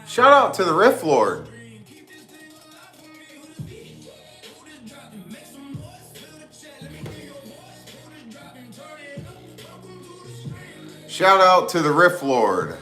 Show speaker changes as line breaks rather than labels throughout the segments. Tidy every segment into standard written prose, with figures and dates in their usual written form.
Shout out to the Riff Lord. Shout out to the Riff Lord.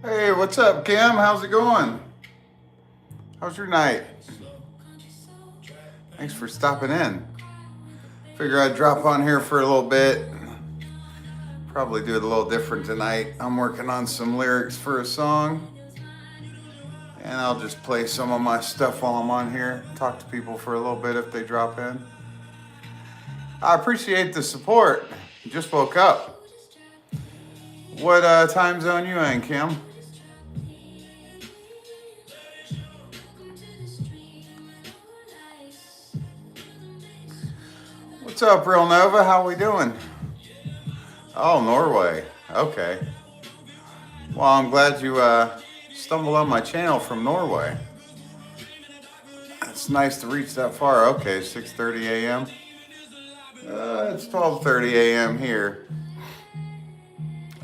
Hey, what's up, Kim? How's it going? How's your night? Thanks for stopping in. Figure I'd drop on here for a little bit. Probably do it a little different tonight. I'm working on some lyrics for a song. And I'll just play some of my stuff while I'm on here. Talk to people for a little bit if they drop in. I appreciate the support. Just woke up. What time zone you in, Kim? What's up, Real Nova? How we doing? Oh, Norway. Okay. Well, I'm glad you stumbled on my channel from Norway. It's nice to reach that far. Okay, 6:30 a.m. It's 12:30 a.m. here.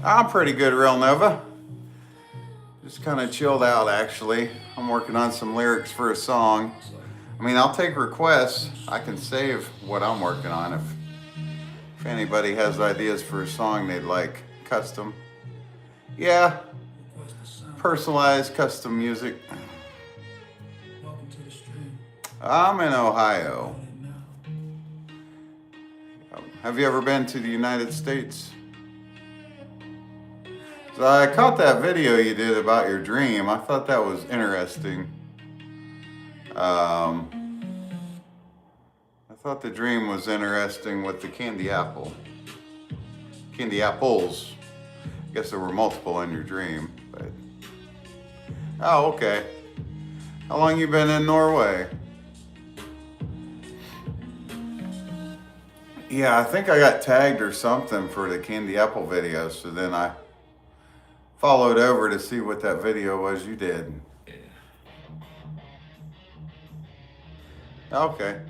I'm pretty good, Real Nova. Just kind of chilled out, actually. I'm working on some lyrics for a song. I mean, I'll take requests. I can save what I'm working on if anybody has ideas for a song they'd like custom. Yeah, personalized custom music. I'm in Ohio. Have you ever been to the United States? So I caught that video you did about your dream. I thought that was interesting. I thought the dream was interesting with the candy apple. Candy apples. I guess there were multiple in your dream, but... Oh, okay. How long you been in Norway? Yeah, I think I got tagged or something for the candy apple video, so then I followed over to see what that video was you did. Okay.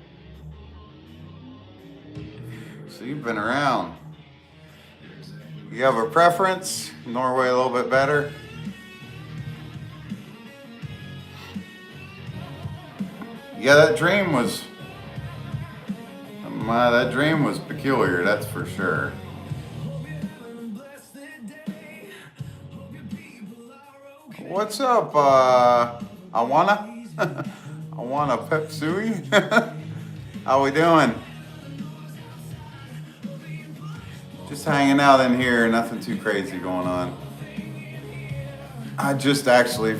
So you've been around. You have a preference? Norway a little bit better? Yeah, that dream was peculiar, that's for sure. What's up, Awana? Awana Pepsui? How we doing? Just hanging out in here, nothing too crazy going on. I just actually...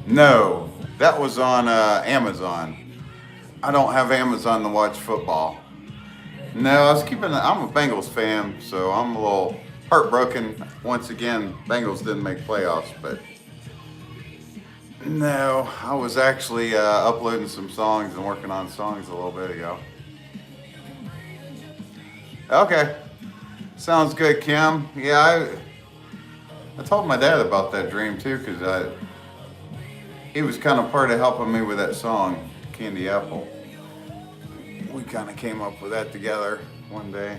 No, that was on Amazon. I don't have Amazon to watch football. No, I'm a Bengals fan, so I'm a little heartbroken. Once again, Bengals didn't make playoffs, but no, I was actually uploading some songs and working on songs a little bit ago. Okay, sounds good, Kim. Yeah, I told my dad about that dream too, because he was kind of part of helping me with that song, Candy Apple. We kind of came up with that together one day.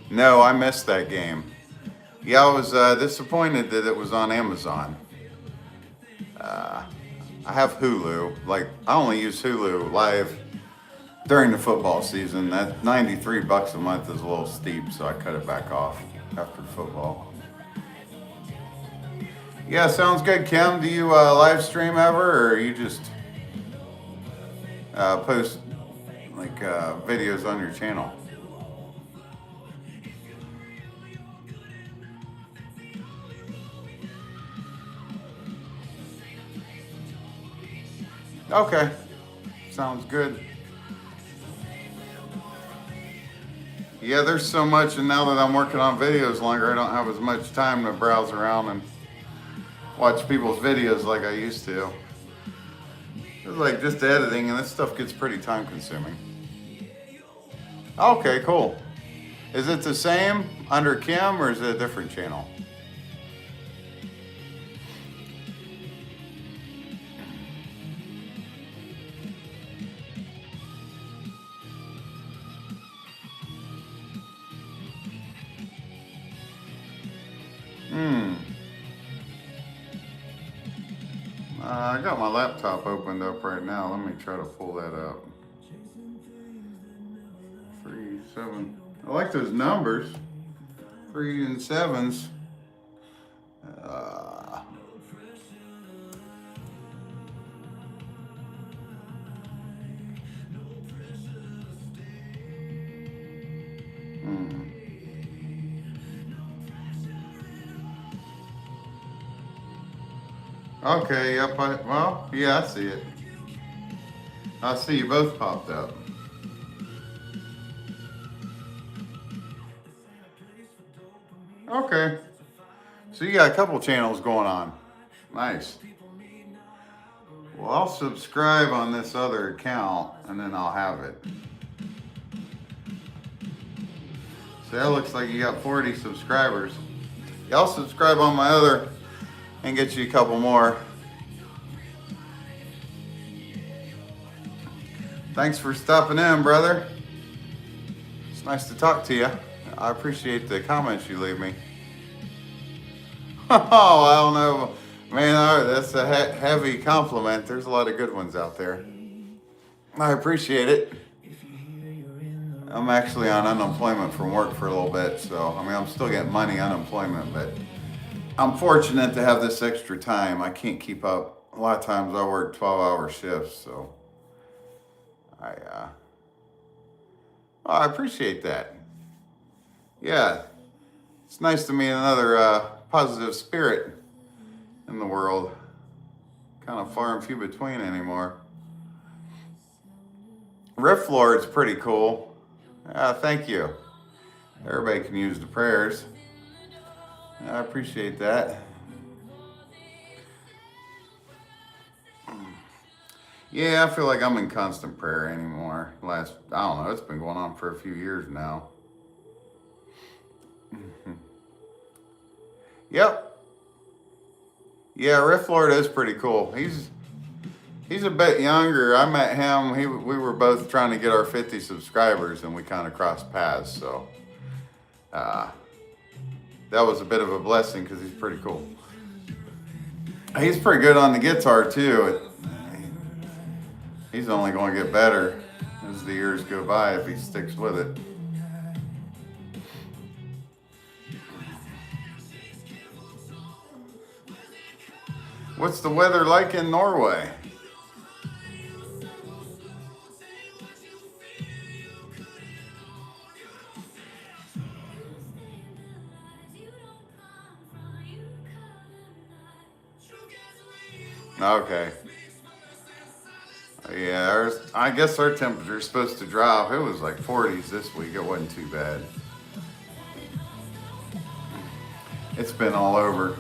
No, I missed that game. Yeah, I was disappointed that it was on Amazon. I have Hulu. Like, I only use Hulu live during the football season. That $93 a month is a little steep, so I cut it back off after football. Yeah, sounds good, Kim. Do you live stream ever, or you just post like videos on your channel? Okay, sounds good. Yeah, there's so much, and now that I'm working on videos longer, I don't have as much time to browse around and watch people's videos like I used to. It's like just editing, and this stuff gets pretty time consuming. Okay, cool. Is it the same under Kim, or is it a different channel? I got my laptop opened up right now. Let me try to pull that up. 3, 7. I like those numbers. 3 and 7s. Okay, yep, well, yeah, I see it. I see you both popped up. Okay. So you got a couple channels going on. Nice. Well, I'll subscribe on this other account, and then I'll have it. So that looks like you got 40 subscribers. Y'all subscribe on my other and get you a couple more. Thanks for stopping in, brother. It's nice to talk to you. I appreciate the comments you leave me. Oh, I don't know. Man, that's a heavy compliment. There's a lot of good ones out there. I appreciate it. I'm actually on unemployment from work for a little bit, so I mean, I'm still getting money unemployment, but I'm fortunate to have this extra time. I can't keep up. A lot of times I work 12-hour shifts, so I appreciate that. Yeah, it's nice to meet another positive spirit in the world. Kind of far and few between anymore. Riff Lord's pretty cool. Thank you. Everybody can use the prayers. I appreciate that. Yeah, I feel like I'm in constant prayer anymore. I don't know, it's been going on for a few years now. Yep. Yeah, Riff Lord is pretty cool. He's He's a bit younger. I met him. We were both trying to get our 50 subscribers, and we kind of crossed paths. So uh, that was a bit of a blessing because he's pretty cool. He's pretty good on the guitar too. He's only going to get better as the years go by if he sticks with it. What's the weather like in Norway? Okay. Yeah, I guess our temperature is supposed to drop. It was like 40s this week. It wasn't too bad. It's been all over.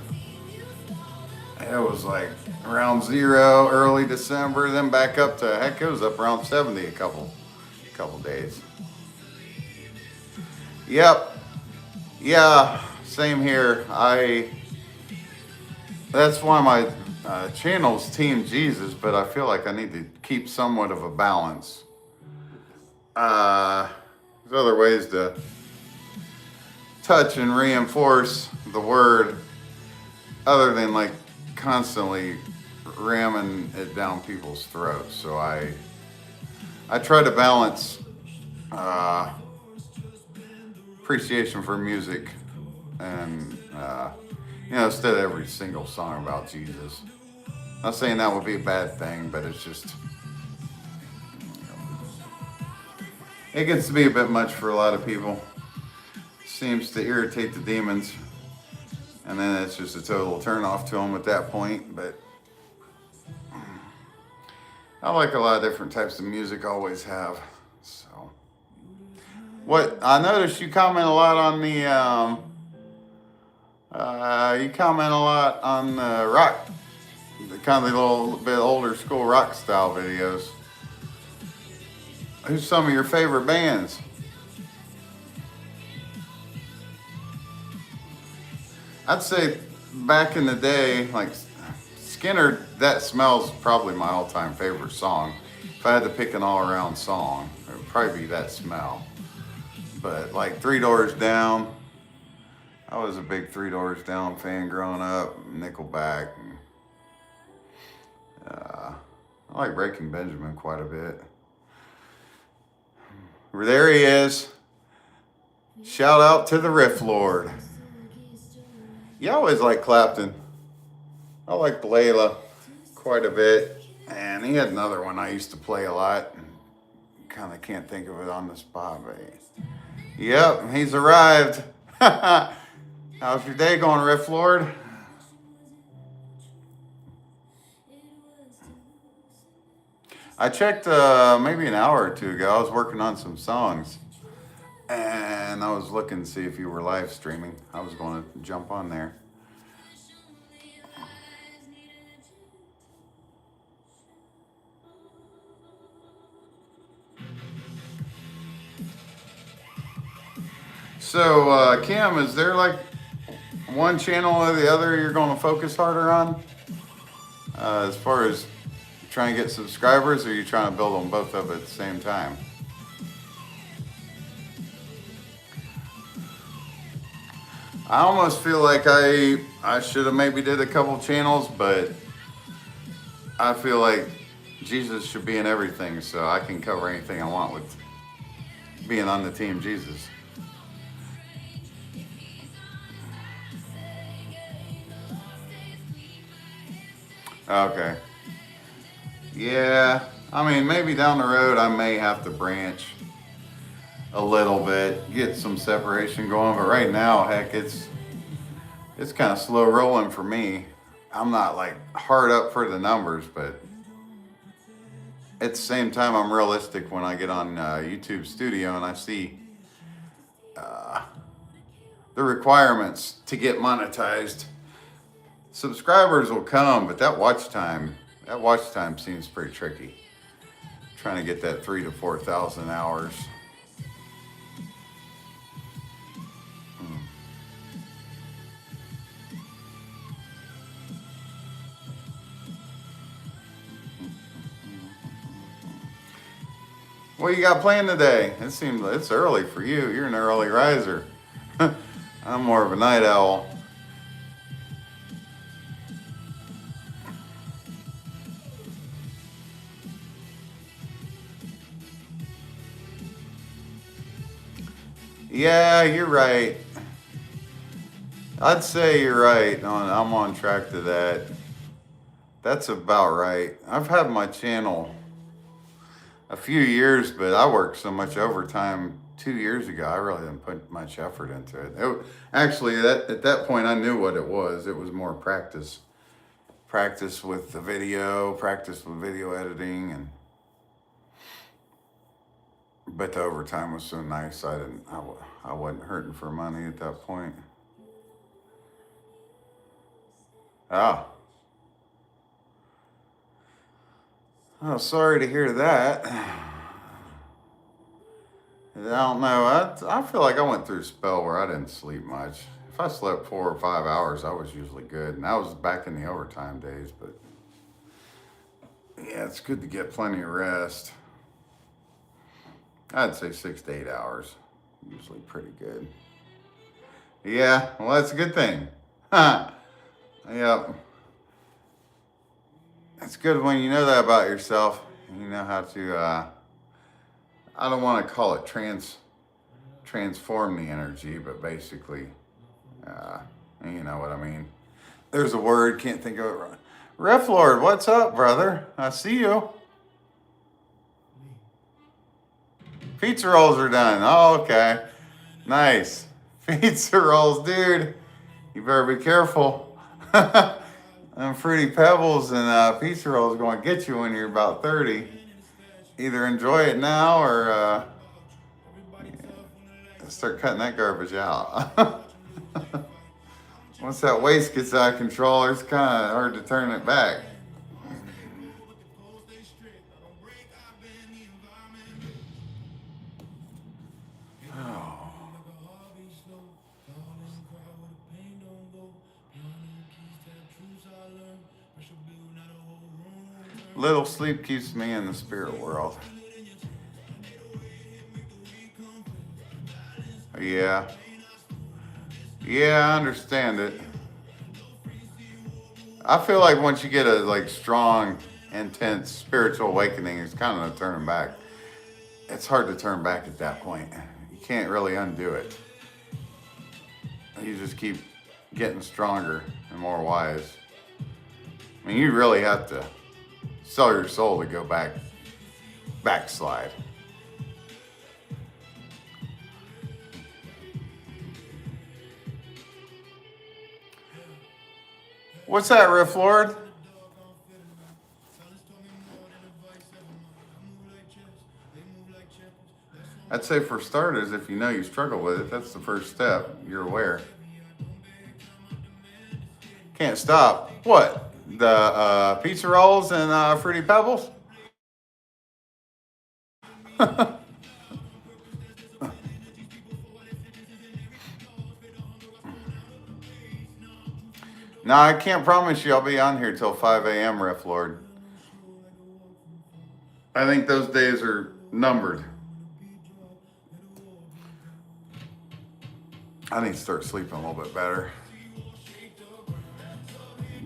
It was like around 0 early December, then back up to, heck, it was up around 70 a couple days. Yep. Yeah, same here. That's why my channel's Team Jesus, but I feel like I need to keep somewhat of a balance. There's other ways to touch and reinforce the word other than like constantly ramming it down people's throats. So I try to balance appreciation for music and instead of every single song about Jesus. Not saying that would be a bad thing, but it's just it gets to be a bit much for a lot of people. Seems to irritate the demons. And then it's just a total turnoff to them at that point. But I like a lot of different types of music, always have. So, what I noticed you comment a lot on the rock, the kind of the little bit older school rock style videos. Who's some of your favorite bands? I'd say back in the day, like Skinner, That Smells probably my all-time favorite song. If I had to pick an all-around song, it would probably be That Smell. But like Three Doors Down, I was a big Three Doors Down fan growing up. Nickelback. I like Breaking Benjamin quite a bit. There he is. Shout out to the Riff Lord. You always like Clapton. I like Blayla quite a bit. And he had another one I used to play a lot. Kind of can't think of it on the spot, but yep, he's arrived. How's your day going, Riff Lord? I checked maybe an hour or two ago. I was working on some songs. And I was looking to see if you were live streaming. I was going to jump on there. So, Kim, is there like one channel or the other you're going to focus harder on? As far as trying to get subscribers, or are you trying to build on both of it at the same time? I almost feel like I should have maybe did a couple channels, but I feel like Jesus should be in everything, so I can cover anything I want with being on the Team Jesus. Okay. Yeah, I mean, maybe down the road I may have to branch a little bit, get some separation going, but right now, heck, it's kind of slow rolling for me. I'm not like hard up for the numbers, but at the same time, I'm realistic when I get on YouTube Studio and I see the requirements to get monetized. Subscribers will come, but that watch time seems pretty tricky. Trying to get that 3,000 to 4,000 hours. What you got planned today? It seems it's early for you. You're an early riser. I'm more of a night owl. Yeah, you're right. I'd say you're right. I'm on track to that. That's about right. I've had my channel a few years, but I worked so much overtime 2 years ago. I really didn't put much effort into it. Actually, at that point, I knew what it was. It was more practice with the video, practice with video editing, and but the overtime was so nice. I wasn't hurting for money at that point. Ah, oh, sorry to hear that. I don't know. I feel like I went through a spell where I didn't sleep much. If I slept 4 or 5 hours, I was usually good, and that was back in the overtime days. But yeah, it's good to get plenty of rest. I'd say 6 to 8 hours, usually pretty good. Yeah, well, that's a good thing. Huh. Yep. It's good when you know that about yourself. You know how to. I don't want to call it transform the energy, but basically, uh, you know what I mean. There's a word, can't think of it. Ref Lord, what's up, brother? I see you. Pizza rolls are done. Oh, okay. Nice. Pizza rolls, dude. You better be careful. Them Fruity Pebbles and pizza rolls going to get you when you're about 30. Either enjoy it now or start cutting that garbage out. Once that waste gets out of control, it's kind of hard to turn it back. Little sleep keeps me in the spirit world. Yeah. Yeah, I understand it. I feel like once you get a strong, intense spiritual awakening, it's kind of no turning back. It's hard to turn back at that point. You can't really undo it. You just keep getting stronger and more wise. I mean, you really have to sell your soul to go backslide. What's that, Riff Lord? I'd say for starters, if you know you struggle with it, that's the first step. You're aware. Can't stop. What? The pizza rolls and Fruity Pebbles? No, I can't promise you I'll be on here till 5 a.m., Riff Lord. I think those days are numbered. I need to start sleeping a little bit better.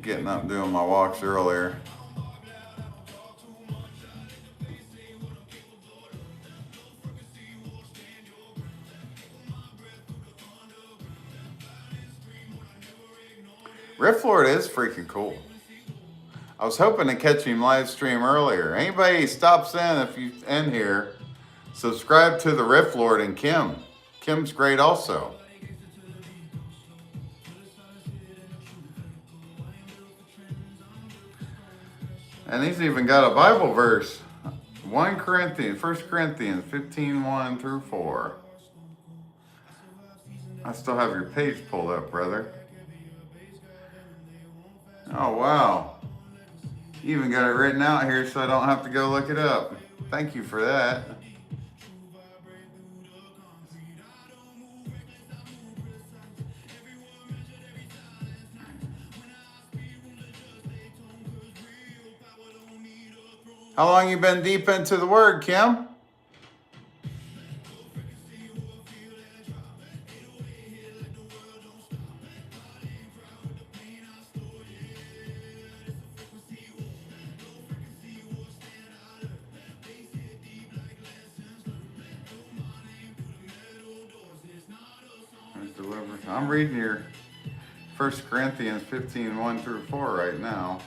Getting up and doing my walks earlier. Riff Lord is freaking cool. I was hoping to catch him live stream earlier. Anybody stops in, if you in here, subscribe to the Riff Lord and Kim. Kim's great also. And he's even got a Bible verse. 1 Corinthians 15:1 through 4. I still have your page pulled up, brother. Oh, wow. You even got it written out here so I don't have to go look it up. Thank you for that. How long you been deep into the Word, Kim? deliver. I'm reading your 1 Corinthians 15, 1 through 4 right now.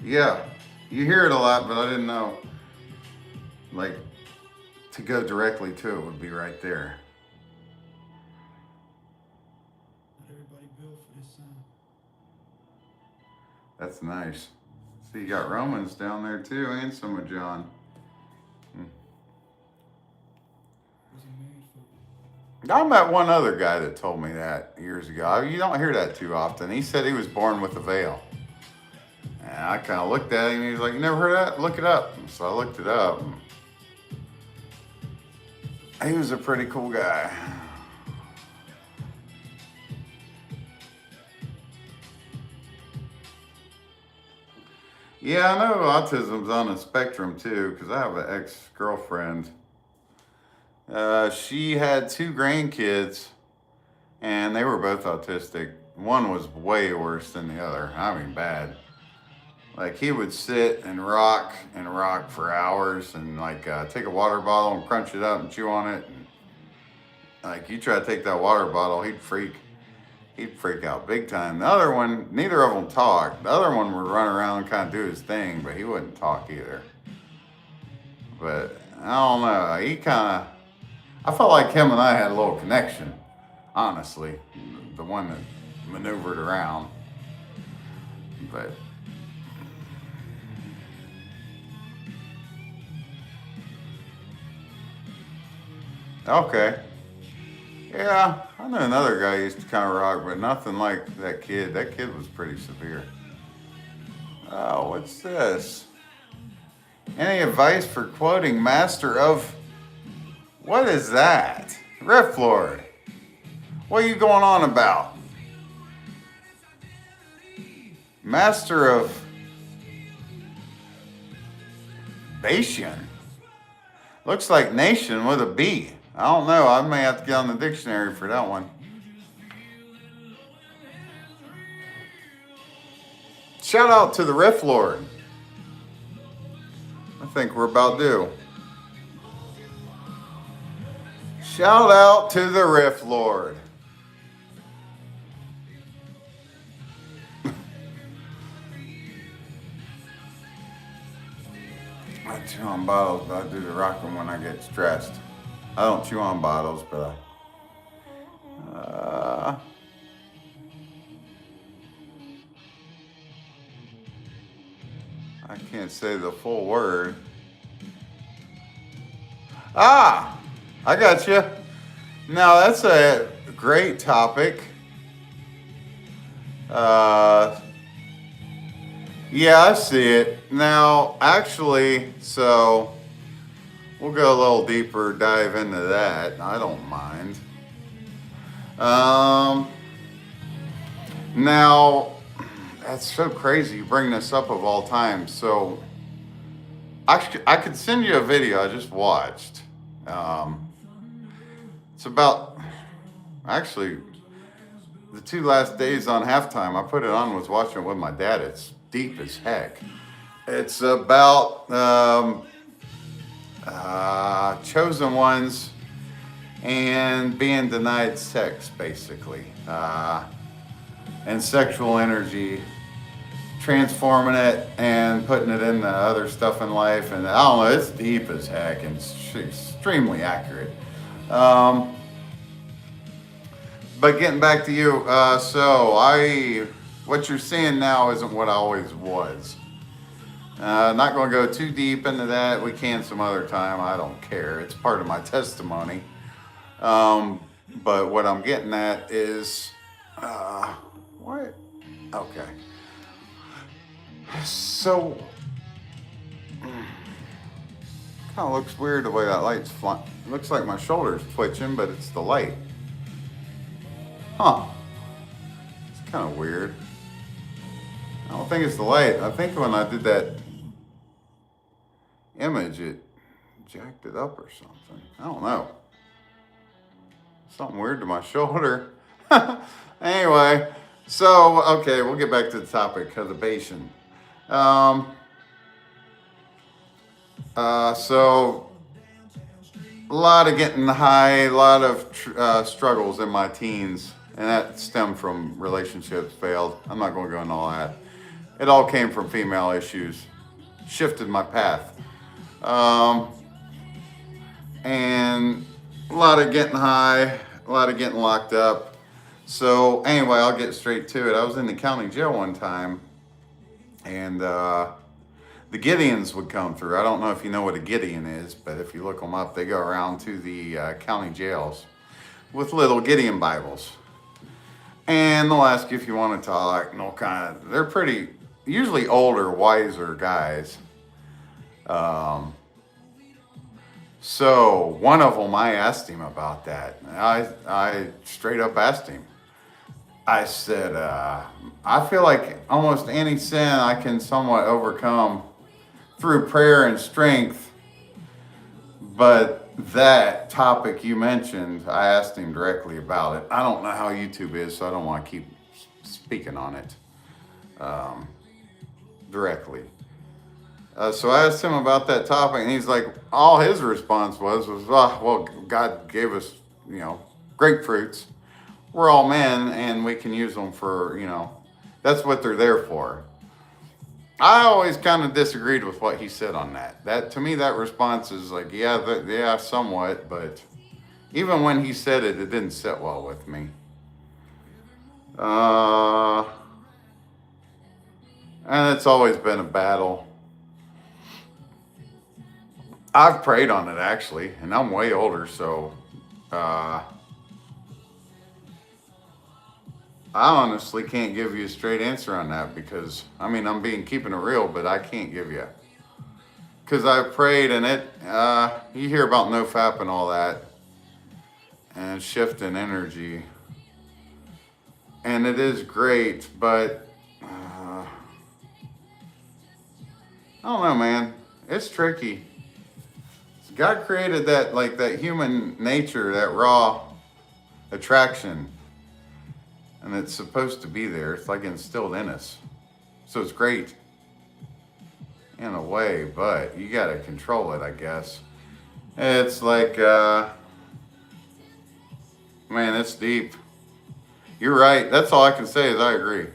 Yeah, you hear it a lot, but I didn't know, like, to go directly to it would be right there.
Not everybody built for this sound.
That's nice. See, you got Romans down there too, and some of John.
Wasn't made for.
I met one other guy that told me that years ago. You don't hear that too often. He said he was born with a veil. And I kind of looked at him and he was like, "You never heard that? Look it up." So I looked it up. He was a pretty cool guy. Yeah, I know autism's on a spectrum too, because I have an ex-girlfriend. She had 2 grandkids, and they were both autistic. One was way worse than the other. I mean, bad. Like, he would sit and rock for hours, and like take a water bottle and crunch it up and chew on it. And, like, you try to take that water bottle, he'd freak out big time. The other one, neither of them talked. The other one would run around and kind of do his thing, but he wouldn't talk either. But I don't know. I felt like him and I had a little connection, honestly. The one that maneuvered around. But okay. Yeah, I know another guy used to kind of rock, but nothing like that kid. That kid was pretty severe. Oh, what's this? Any advice for quoting Master of... What is that? Riff Lord. What are you going on about? Master of... Bation. Looks like nation with a B. I don't know. I may have to get on the dictionary for that one. Shout out to the Riff Lord. I think we're about due. Shout out to the Riff Lord. I chew on bottles, but I do the rocking when I get stressed. I don't chew on bottles, but I can't say the full word. Ah, I got you. Now that's a great topic. Yeah, I see it. Now, actually, so we'll go a little deeper, dive into that. I don't mind. Now, that's so crazy you bring this up of all time. So, actually, I could send you a video I just watched. It's about, actually, the 2 last days on halftime. I put it on, was watching it with my dad. It's deep as heck. It's about chosen ones and being denied sex, basically, and sexual energy, transforming it and putting it into other stuff in life. And I don't know, it's deep as heck and extremely accurate. But getting back to you, what you're seeing now isn't what I always was. Not going to go too deep into that. We can some other time. I don't care. It's part of my testimony. But what I'm getting at is, what? Okay. So, kind of looks weird the way that light's flying. Looks like my shoulder's twitching, but it's the light. Huh. It's kind of weird. I don't think it's the light. I think when I did that image, it jacked it up or something. I don't know. Something weird to my shoulder. Anyway, so, okay, we'll get back to the topic of the Bashan. So a lot of getting high, a lot of struggles in my teens, and that stemmed from relationships failed. I'm not going to go into all that. It all came from female issues. Shifted my path. Um, and a lot of getting high, a lot of getting locked up. So anyway, I'll get straight to it. I was in the county jail one time, and the Gideons would come through. I don't know if you know what a Gideon is, but if you look them up, they go around to the county jails with little Gideon Bibles. And they'll ask you if you want to talk, and all kind of, they're pretty, usually older, wiser guys. So one of them, I asked him about that. I straight up asked him. I said, I feel like almost any sin I can somewhat overcome through prayer and strength. But that topic you mentioned, I asked him directly about it. I don't know how YouTube is, so I don't want to keep speaking on it directly. So I asked him about that topic, and he's like, all his response was, oh, well, God gave us, grapefruits. We're all men, and we can use them for, that's what they're there for. I always kind of disagreed with what he said on that. That to me, that response is like, yeah, somewhat, but even when he said it, it didn't sit well with me. And it's always been a battle. I've prayed on it actually, and I'm way older, so I honestly can't give you a straight answer on that because I'm keeping it real, but I can't give you, because I've prayed and you hear about NoFap and all that, and shift in energy, and it is great, but I don't know, man. It's tricky. God created that human nature, that raw attraction, and it's supposed to be there. It's like instilled in us. So it's great in a way, but you got to control it, I guess. It's like, man, it's deep. You're right. That's all I can say is I agree.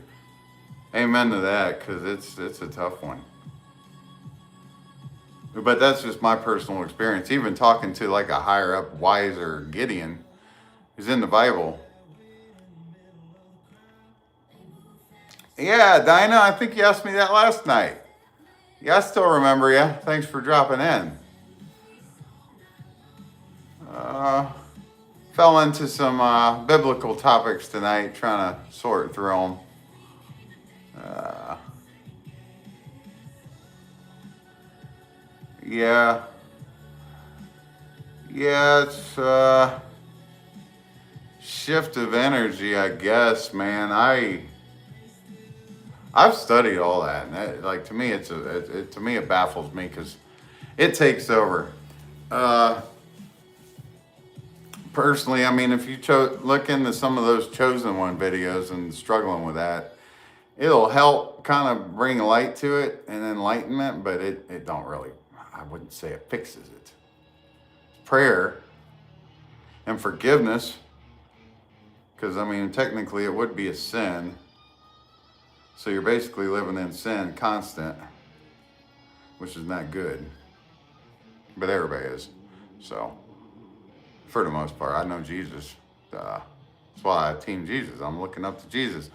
Amen to that, because it's a tough one. But that's just my personal experience. Even talking to like a higher up, wiser Gideon, who's in the Bible. Yeah, Dinah, I think you asked me that last night. Yeah, I still remember you. Thanks for dropping in. Fell into some biblical topics tonight, trying to sort through them. Yeah. Yeah, it's shift of energy, I guess, man. I've studied all that, and to me, it baffles me because it takes over. Personally, if you look into some of those chosen one videos and struggling with that, it'll help kind of bring light to it and enlightenment, but it don't really. I wouldn't say it fixes it. Prayer and forgiveness, because technically it would be a sin. So you're basically living in sin constant, which is not good. But everybody is. So, for the most part, I know Jesus. That's why I team Jesus. I'm looking up to Jesus.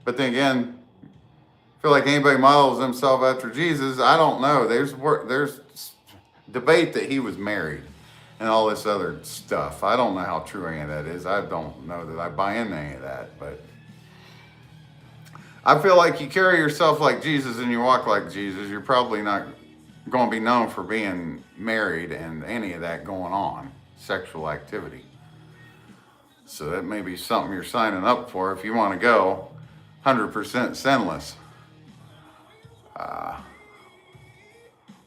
But then again, I feel like anybody models themselves after Jesus. I don't know. There's debate that he was married and all this other stuff. I don't know how true any of that is. I don't know that I buy into any of that, but I feel like you carry yourself like Jesus and you walk like Jesus, you're probably not going to be known for being married and any of that going on, sexual activity. So that may be something you're signing up for if you want to go 100% sinless.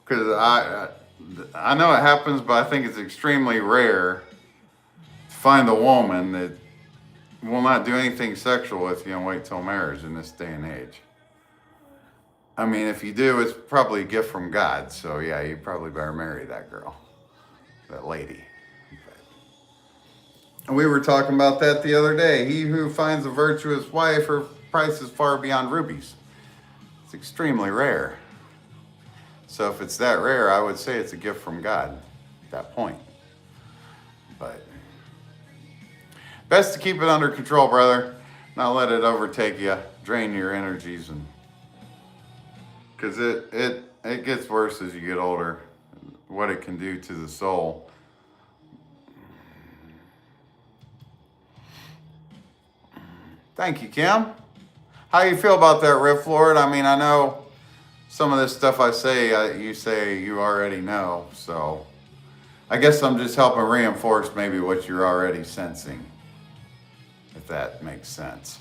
Because I know it happens, but I think it's extremely rare to find a woman that will not do anything sexual with you and wait till marriage in this day and age. I mean, if you do, it's probably a gift from God. So yeah, you probably better marry that girl, that lady. And we were talking about that the other day. He who finds a virtuous wife, her price is far beyond rubies. It's extremely rare. So if it's that rare, I would say it's a gift from God at that point. But best to keep it under control, brother. Not let it overtake you, drain your energies, and because it gets worse as you get older. What it can do to the soul. Thank you, Kim. How you feel about that, Riff Lord? I mean, I know some of this stuff I say, you say you already know. So I guess I'm just helping reinforce maybe what you're already sensing, if that makes sense.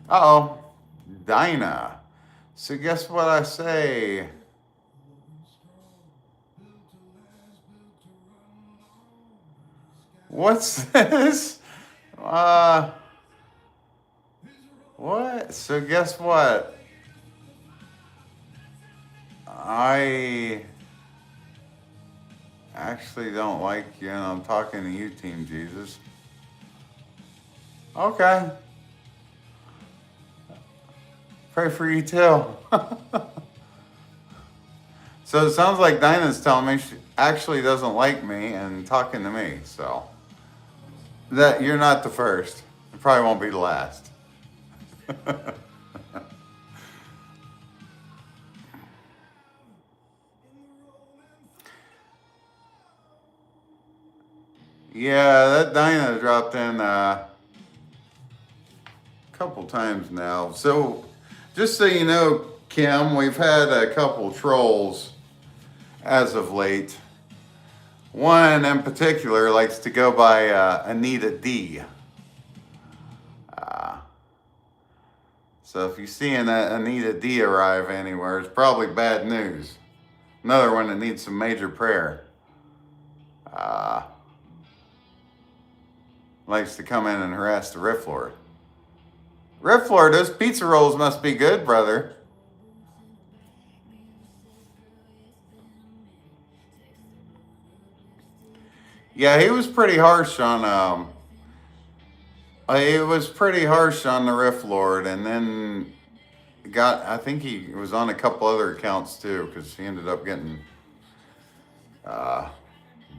Uh-oh, Dinah. So guess what I say? What's this? What? So guess what? I actually don't like you, and I'm talking to you, Team Jesus. Okay. Pray for you too. So it sounds like Dinah's telling me she actually doesn't like me and talking to me. So that you're not the first. It probably won't be the last. Yeah, that Dinah dropped in a couple times now. So just so you know, Kim, we've had a couple trolls as of late. One in particular likes to go by Anita D. So if you see an Anita D arrive anywhere, it's probably bad news. Another one that needs some major prayer. Likes to come in and harass the Riff Lord. Riff Lord, those pizza rolls must be good, brother. Yeah, he was pretty harsh on it was pretty harsh on the Riff Lord, and then I think he was on a couple other accounts too, because he ended up getting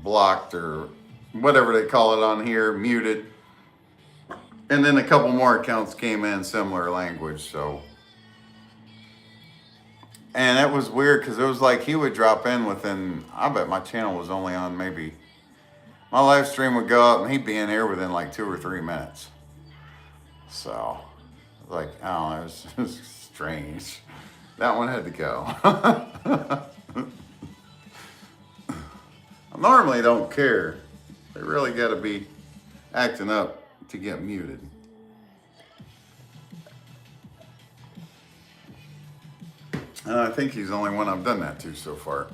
blocked or whatever they call it on here, muted. And then a couple more accounts came in similar language, so. And it was weird because it was like he would drop in within, I bet my channel was only on maybe, my live stream would go up and he'd be in here within like 2 or 3 minutes. So, like, I don't know, it was strange. That one had to go. I normally don't care. They really got to be acting up to get muted. And I think he's the only one I've done that to so far.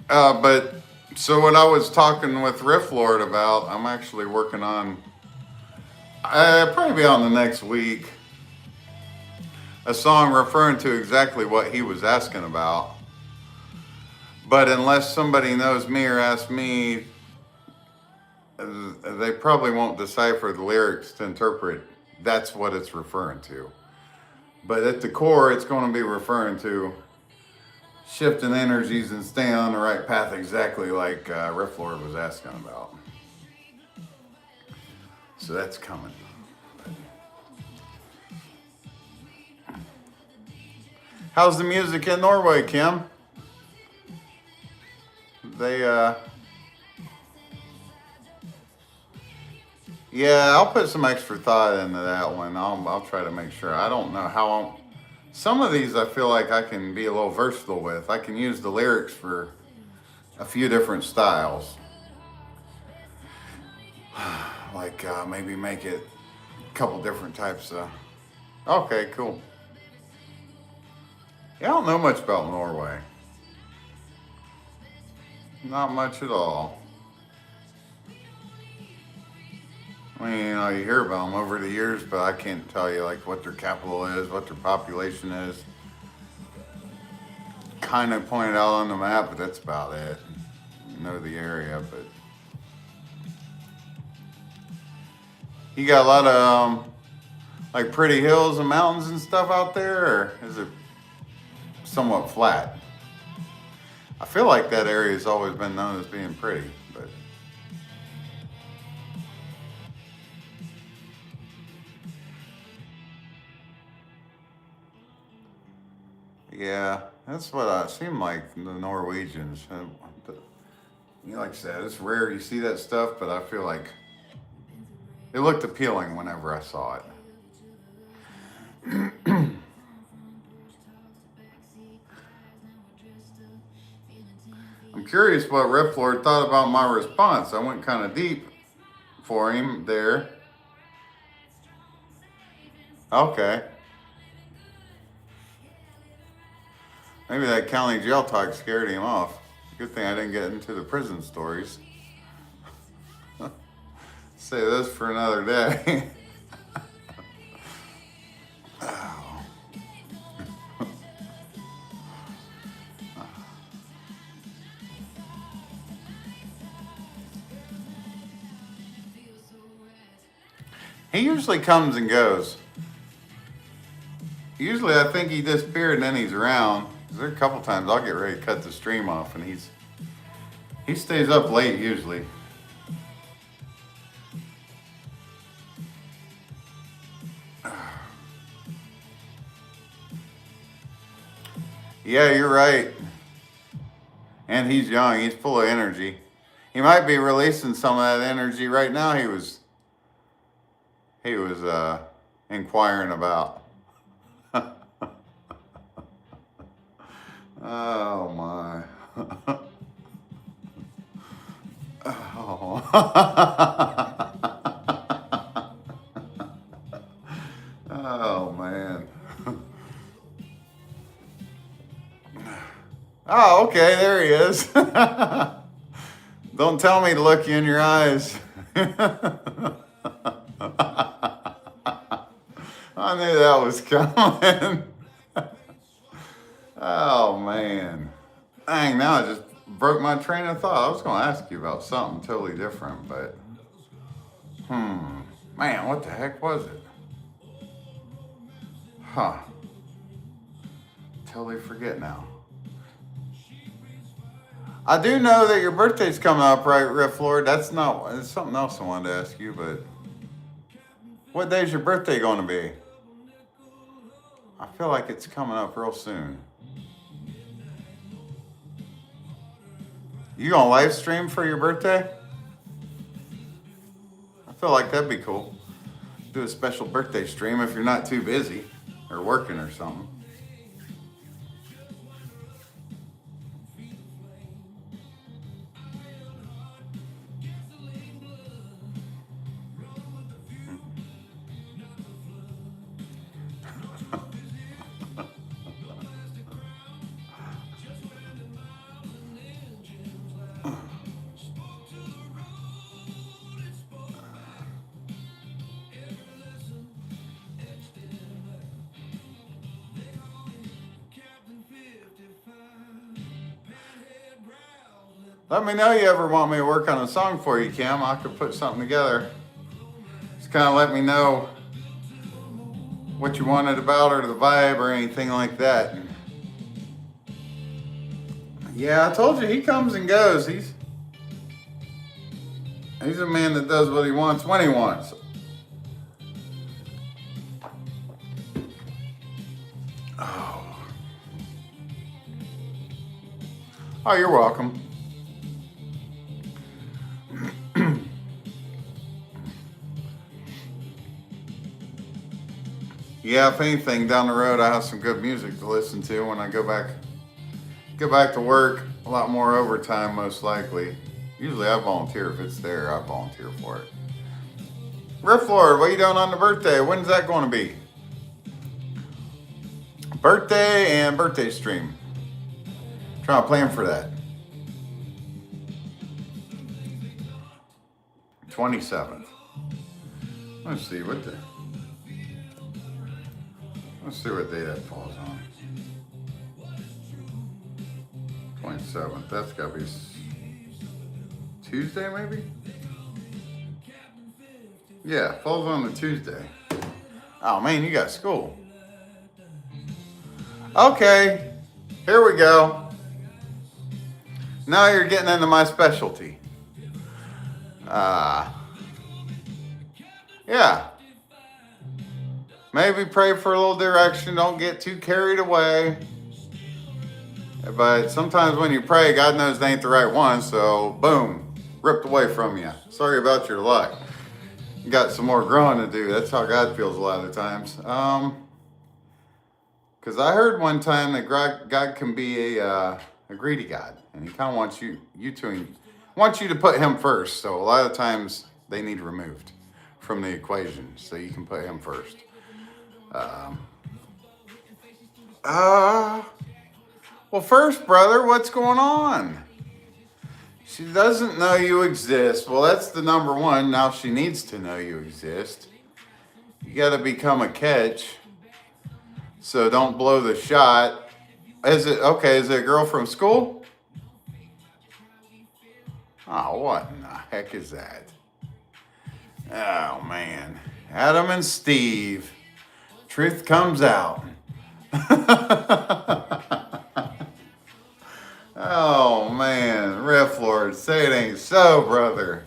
But so what I was talking with Riff Lord about, I'm actually working on, probably be on the next week, a song referring to exactly what he was asking about. But unless somebody knows me or asks me, they probably won't decipher the lyrics to interpret that's what it's referring to. But at the core, it's going to be referring to shifting energies and staying on the right path, exactly like Riff Lord was asking about. So that's coming. How's the music in Norway, Kim? They, yeah, I'll put some extra thought into that one. I'll try to make sure. I don't know how some of these I feel like I can be a little versatile with. I can use the lyrics for a few different styles. Like maybe make it a couple different types of. Okay, cool. Yeah, I don't know much about Norway. Not much at all. I mean, you hear about them over the years, but I can't tell you like what their capital is, what their population is. Kind of pointed out on the map, but that's about it. I know the area, but you got a lot of like pretty hills and mountains and stuff out there, or is it somewhat flat? I feel like that area has always been known as being pretty, but yeah, that's what I seem like the Norwegians. Like I said, it's rare you see that stuff, but I feel like it looked appealing whenever I saw it. I'm curious what Rip Lord thought about my response. I went kind of deep for him there. Okay. Maybe that county jail talk scared him off. Good thing I didn't get into the prison stories. Say this for another day. Oh. He usually comes and goes. Usually I think he disappeared and then he's around. There are a couple times I'll get ready to cut the stream off and he stays up late usually. Yeah, you're right. And he's young. He's full of energy. He might be releasing some of that energy right now. He was inquiring about. Oh my. Oh. Oh man. Oh, okay, there he is. Don't tell me to look you in your eyes. I knew that was coming. Oh man. Dang, now I just broke my train of thought. I was going to ask you about something totally different, but man, what the heck was it? Huh. Totally forget now. I do know that your birthday's coming up, right, Riff Lord? It's something else I wanted to ask you, but what day's your birthday going to be? I feel like it's coming up real soon. You gonna live stream for your birthday? I feel like that'd be cool. Do a special birthday stream if you're not too busy or working or something. Let me know you ever want me to work on a song for you, Cam. I could put something together. Just kind of let me know what you wanted about or the vibe or anything like that. Yeah, I told you he comes and goes. He's a man that does what he wants when he wants. Oh, you're welcome. Yeah, if anything, down the road I have some good music to listen to when I go back to work. A lot more overtime, most likely. Usually I volunteer if it's there. I volunteer for it. Riff Lord, what you doing on the birthday? When's that going to be? Birthday and birthday stream. Trying to plan for that. 27th. Let's see what day that falls on. 27th. That's got to be Tuesday, maybe? Yeah, falls on the Tuesday. Oh man, you got school. Okay, here we go. Now you're getting into my specialty. Yeah. Maybe pray for a little direction. Don't get too carried away. But sometimes when you pray, God knows they ain't the right one. So, boom, ripped away from you. Sorry about your luck. You got some more growing to do. That's how God feels a lot of times. Because I heard one time that God can be a greedy God, and He kind of wants you to put Him first. So a lot of times they need removed from the equation, so you can put Him first. Well, first, brother, what's going on? She doesn't know you exist. Well, that's the number one. Now she needs to know you exist. You got to become a catch. So don't blow the shot. Is it a girl from school? Oh, what in the heck is that? Oh, man. Adam and Steve. Truth comes out. Oh, man. Riff Lord, say it ain't so, brother.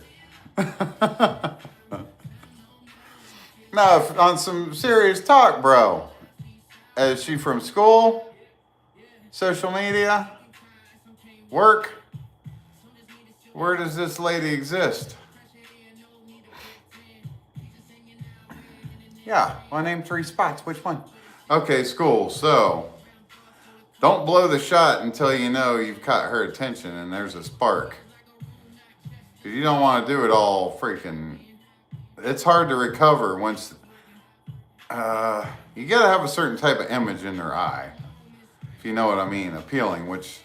No, on some serious talk, bro. Is she from school? Social media? Work? Where does this lady exist? Yeah, I named 3 spots. Which one? Okay, school. So, don't blow the shot until you know you've caught her attention and there's a spark. Because you don't want to do it all freaking... It's hard to recover once... you gotta have a certain type of image in their eye. If you know what I mean. Appealing, which...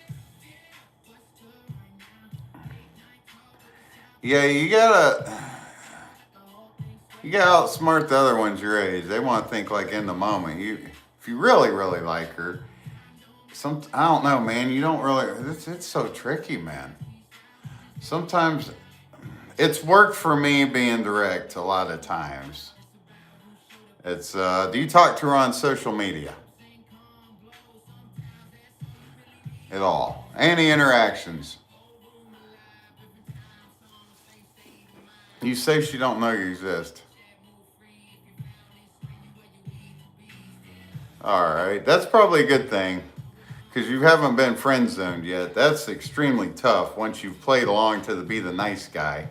Yeah, you gotta outsmart the other ones your age. They want to think like in the moment. If you really, really like her, I don't know, man. You don't really. It's so tricky, man. Sometimes it's worked for me being direct a lot of times. It's do you talk to her on social media at all? Any interactions? You say she don't know you exist. All right, that's probably a good thing because you haven't been friend zoned yet. That's extremely tough once you've played along to be the nice guy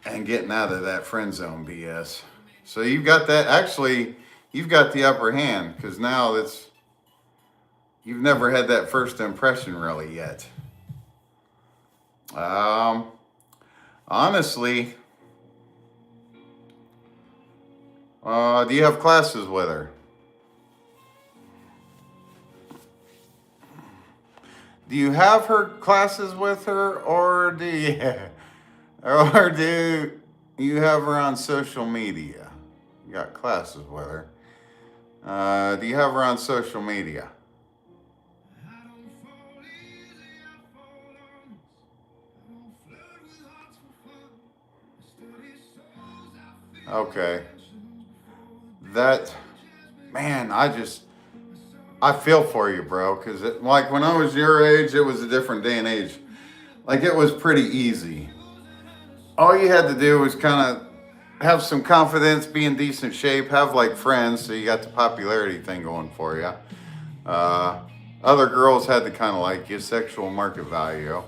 and getting out of that friend zone BS. So you've got that. Actually, you've got the upper hand because now you've never had that first impression really yet. Honestly, do you have classes with her? Do you have her classes with her, or do you have her on social media? You got classes with her. Do you have her on social media? Okay. Man, I feel for you, bro. Because like when I was your age, it was a different day and age. Like it was pretty easy. All you had to do was kind of have some confidence, be in decent shape, have like friends, so you got the popularity thing going for you. Other girls had to kind of like you, sexual market value.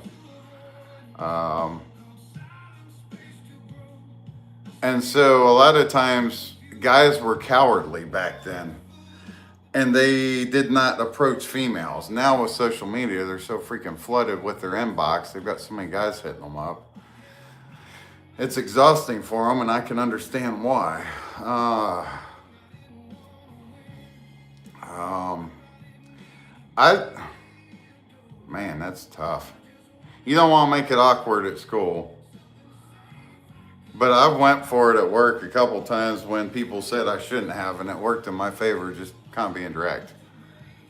And so a lot of times guys were cowardly back then and they did not approach females. Now with social media, they're so freaking flooded with their inbox. They've got so many guys hitting them up. It's exhausting for them, and I can understand why. Um, I, man, that's tough. You don't want to make it awkward at school. But I've went for it at work a couple times when people said I shouldn't have, and it worked in my favor, just kind of being direct.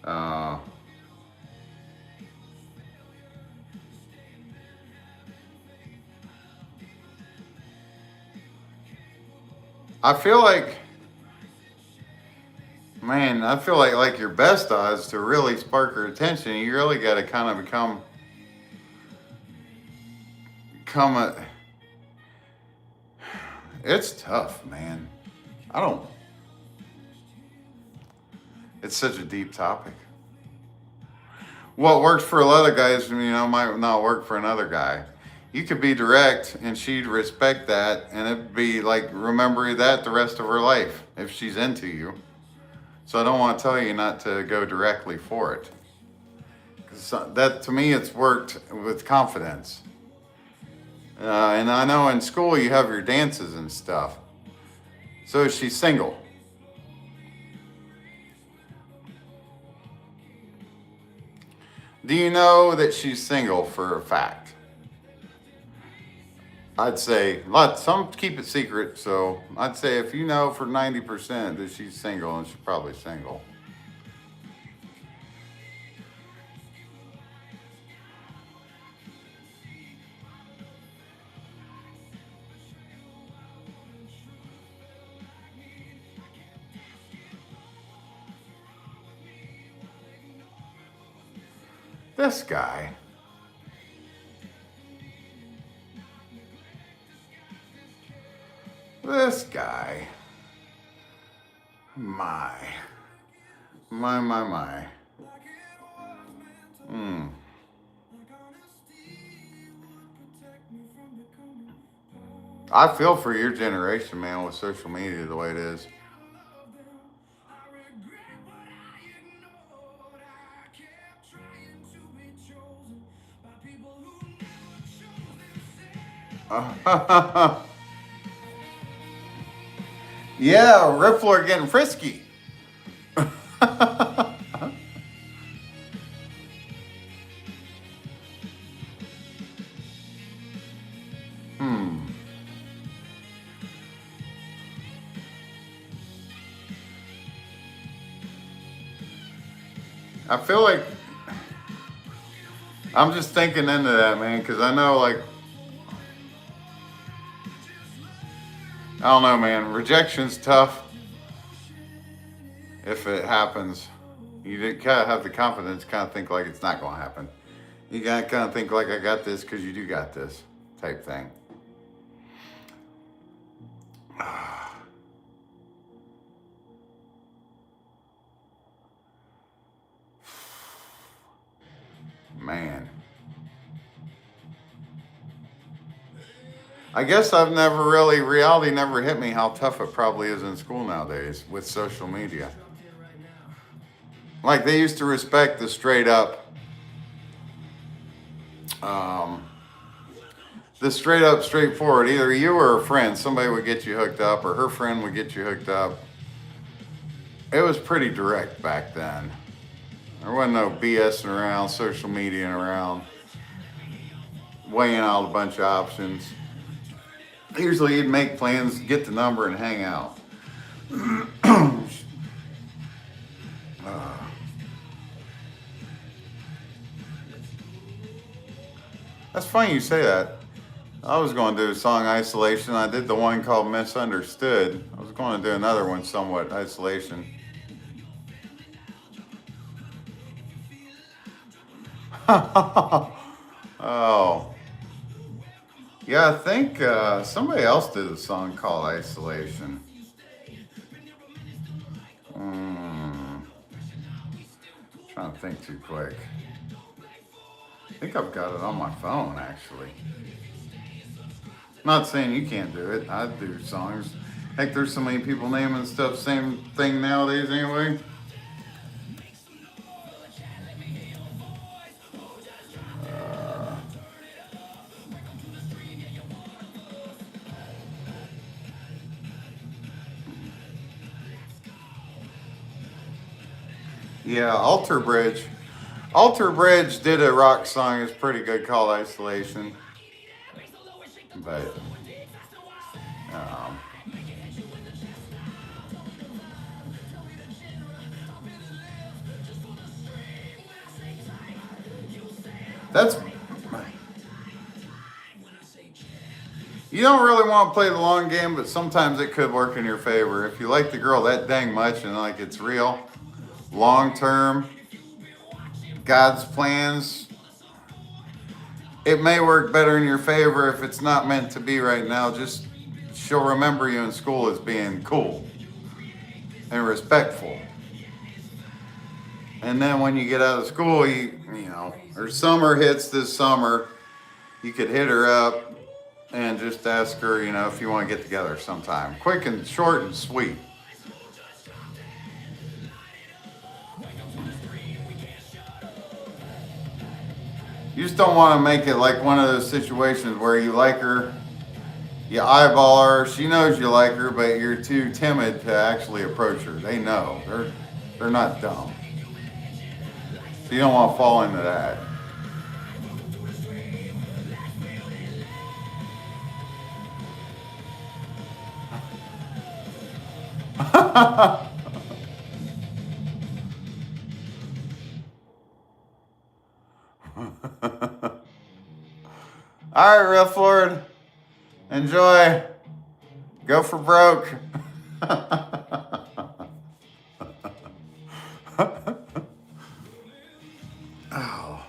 Uh, I feel like, man, I feel like your best odds to really spark her attention, you really got to kind of become a. It's tough, man. I don't. It's such a deep topic. What works for a lot of guys, might not work for another guy. You could be direct and she'd respect that, and it'd be like, remember that the rest of her life if she's into you. So I don't want to tell you not to go directly for it. 'Cause that, to me, it's worked with confidence. And I know in school you have your dances and stuff. So she's single. Do you know that she's single for a fact? I'd say some keep it secret, so I'd say if you know for 90% that she's single, and she's probably single. This guy. This guy. My. My. Hmm. I feel for your generation, man, with social media the way it is. Yeah, Riffler getting frisky. Hmm. I feel like I'm just thinking into that, man, because I know, like, I don't know, man. Rejection's tough if it happens. You gotta have the confidence, kind of think like it's not gonna happen. You gotta kind of think like I got this because you do got this type thing. Man. I guess reality never hit me how tough it probably is in school nowadays with social media. Like they used to respect the straight up, straightforward. Either you or a friend, somebody would get you hooked up, or her friend would get you hooked up. It was pretty direct back then. There wasn't no BSing around, social media around, weighing out a bunch of options. Usually you'd make plans, get the number, and hang out. That's funny you say that. I was going to do a song Isolation. I did the one called Misunderstood. I was going to do another one, Somewhat Isolation. Oh. Yeah, I think somebody else did a song called Isolation. Trying to think too quick. I think I've got it on my phone, actually. Not saying you can't do it. I do songs. Heck, there's so many people naming stuff same thing nowadays anyway. Yeah, Alter Bridge. Alter Bridge did a rock song. It's pretty good called Isolation. But um, that's you don't really want to play the long game, but sometimes it could work in your favor. If you like the girl that dang much and like it's real, long term, God's plans, it may work better in your favor if it's not meant to be right now. Just she'll remember you in school as being cool and respectful. And then when you get out of school, you know, or summer hits this summer, you could hit her up and just ask her, you know, if you want to get together sometime. Quick and short and sweet. You just don't want to make it like one of those situations where you like her, you eyeball her, she knows you like her, but you're too timid to actually approach her. They know. They're not dumb. So you don't want to fall into that. All right, Riff Lord. Enjoy. Go for broke. Oh.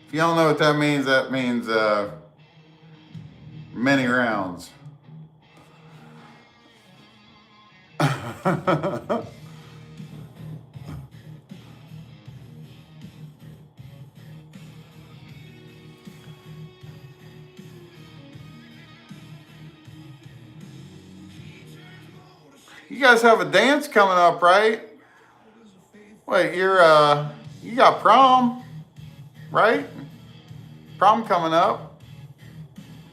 If you don't know what that means many rounds. You guys have a dance coming up, right? Wait, you got prom, right? Prom coming up.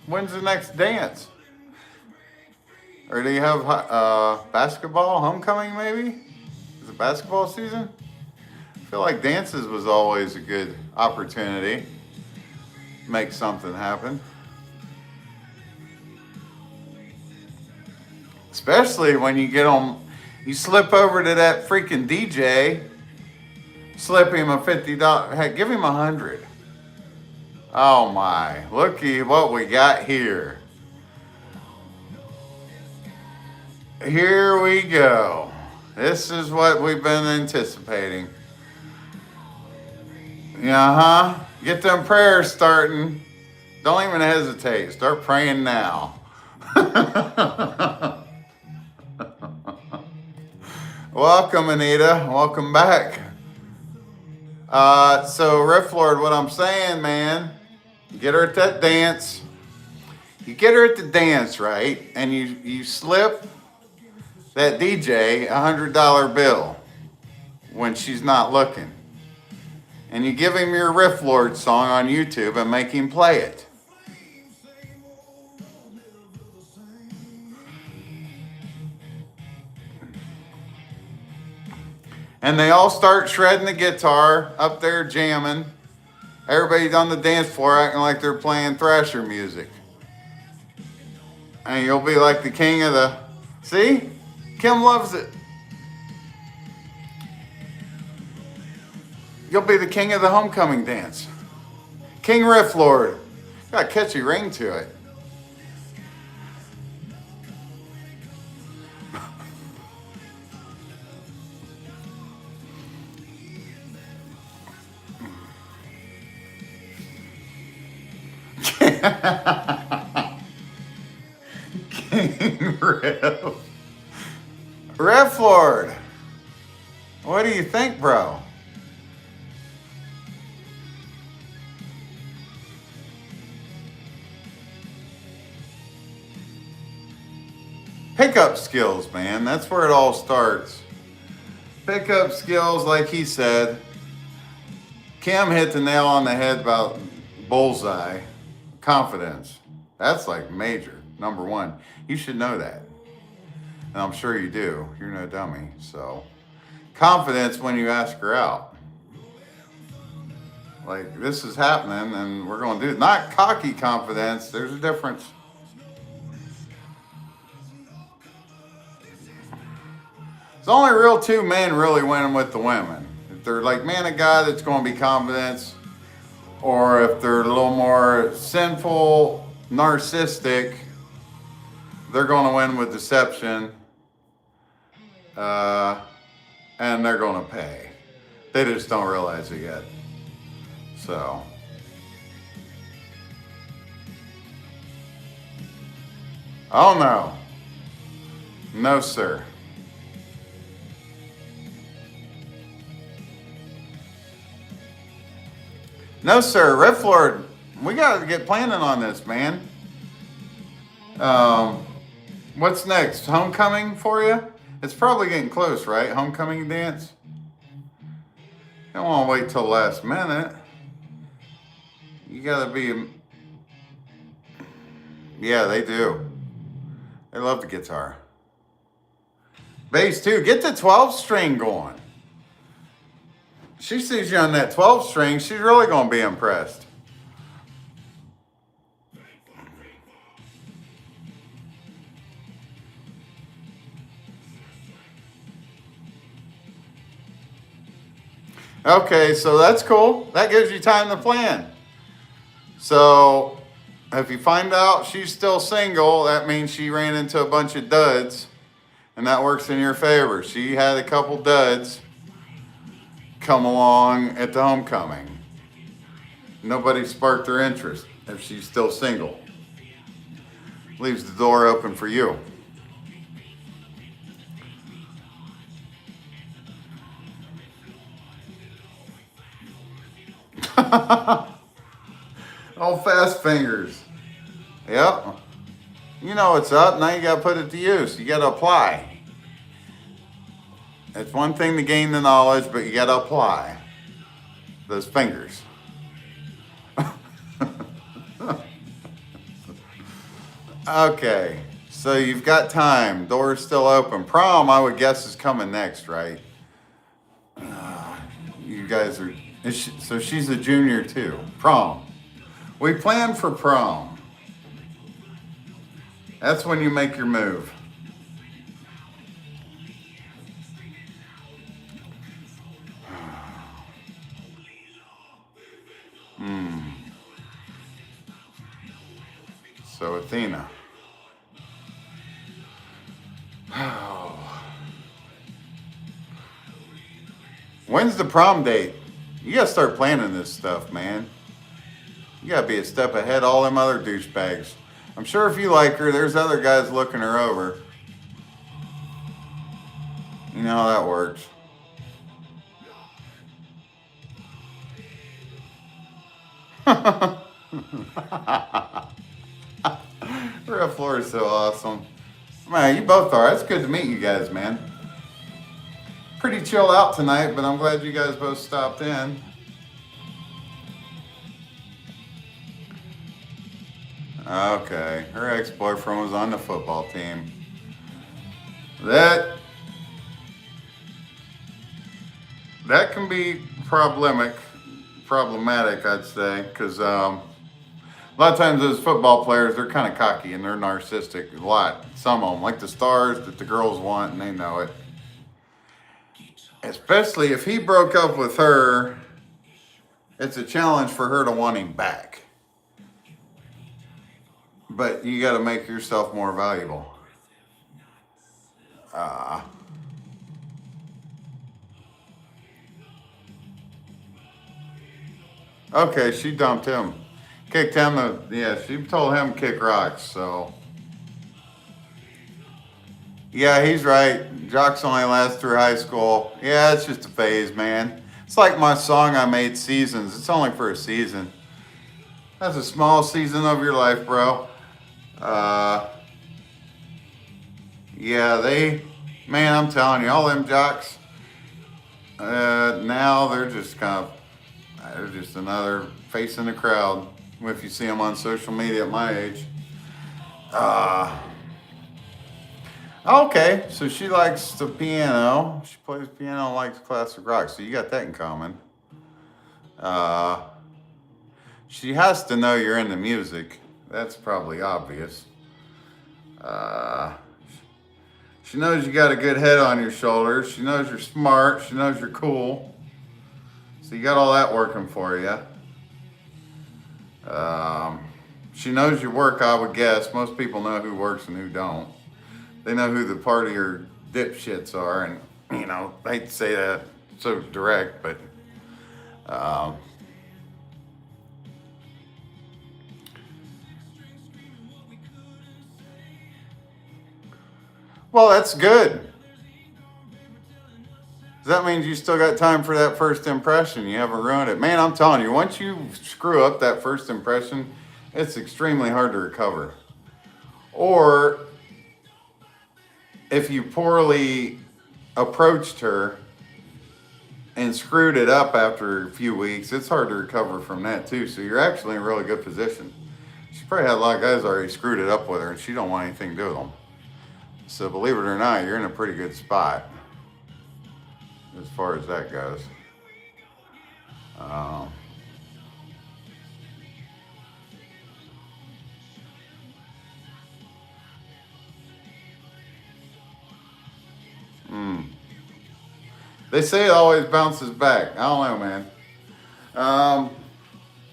When's the next dance? Or do you have basketball, homecoming maybe? Is it basketball season? I feel like dances was always a good opportunity. Make something happen. Especially when you get on, you slip over to that freaking DJ, slip him a $50, heck, give him 100. Oh my, looky what we got here. Here we go. This is what we've been anticipating. Uh-huh. Get them prayers starting. Don't even hesitate. Start praying now. Welcome, Anita. Welcome back. So, Riff Lord, what I'm saying, man, you get her at that dance. You get her at the dance, right? And you slip that DJ $100 bill when she's not looking. And you give him your Riff Lord song on YouTube and make him play it. And they all start shredding the guitar up there jamming. Everybody's on the dance floor acting like they're playing thrasher music. And you'll be like the king of the... See? Kim loves it. You'll be the king of the homecoming dance. King Riff Lord. Got a catchy ring to it. King Riff. Riff Lord. What do you think, bro? Pickup skills, man. That's where it all starts. Pickup skills, like he said. Kim hit the nail on the head about bullseye. Confidence. That's like major. Number one. You should know that. And I'm sure you do. You're no dummy. So confidence when you ask her out. Like, this is happening and we're going to do it. Not cocky confidence. There's a difference. It's only real two men really winning with the women. If they're like, man, a guy that's going to be confident, or if they're a little more sinful, narcissistic, they're going to win with deception, and they're going to pay. They just don't realize it yet. So, oh no. No, sir. No, sir. Red Floor, we got to get planning on this, man. What's next? Homecoming for you? It's probably getting close, right? Homecoming dance? Don't want to wait till last minute. You got to be... Yeah, they do. They love the guitar. Bass, too. Get the 12 string going. She sees you on that 12 string, she's really going to be impressed. Okay, so that's cool. That gives you time to plan. So, if you find out she's still single, that means she ran into a bunch of duds, and that works in your favor. She had a couple duds come along at the homecoming. Nobody sparked her interest if she's still single. Leaves the door open for you. Oh, fast fingers. Yep. You know what's up. Now you got to put it to use. You got to apply. It's one thing to gain the knowledge, but you got to apply those fingers. Okay, so you've got time. Door's still open. Prom, I would guess, is coming next, right? You guys are... So she's a junior too. Prom. We plan for prom. That's when you make your move. So Athena. When's the prom date? You gotta start planning this stuff, man. You gotta be a step ahead of all them other douchebags. I'm sure if you like her, there's other guys looking her over. You know how that works. Red Floor is so awesome. Man, you both are. It's good to meet you guys, man. Pretty chilled out tonight, but I'm glad you guys both stopped in. Okay, her ex-boyfriend was on the football team. That can be problematic, I'd say, because a lot of times those football players, they're kind of cocky and they're narcissistic. A lot, some of them, like the stars that the girls want, and they know it. Especially if he broke up with her, it's a challenge for her to want him back. But you got to make yourself more valuable. Okay, she dumped him. Kicked him, yeah, she told him kick rocks, so. Yeah, he's right. Jocks only last through high school. Yeah, it's just a phase, man. It's like my song I made, Seasons. It's only for a season. That's a small season of your life, bro. Yeah, man, I'm telling you, all them jocks, now they're just they're just another face in the crowd if you see them on social media at my age. Okay, so she likes the piano. She plays piano and likes classic rock. So you got that in common. Uh, she has to know you're into music. That's probably obvious. Uh, she knows you got a good head on your shoulders. She knows you're smart. She knows you're cool. So you got all that working for you. She knows you work, I would guess. Most people know who works and who don't. They know who the partier dipshits are, and I hate to say that so direct, but um, well, that's good. That means you still got time for that first impression. You haven't ruined it. Man, I'm telling you, once you screw up that first impression, it's extremely hard to recover. Or if you poorly approached her and screwed it up after a few weeks, it's hard to recover from that too. So you're actually in a really good position. She probably had a lot of guys already screwed it up with her, and she don't want anything to do with them. So believe it or not, you're in a pretty good spot as far as that goes. Um, They say it always bounces back. I don't know, man. Um,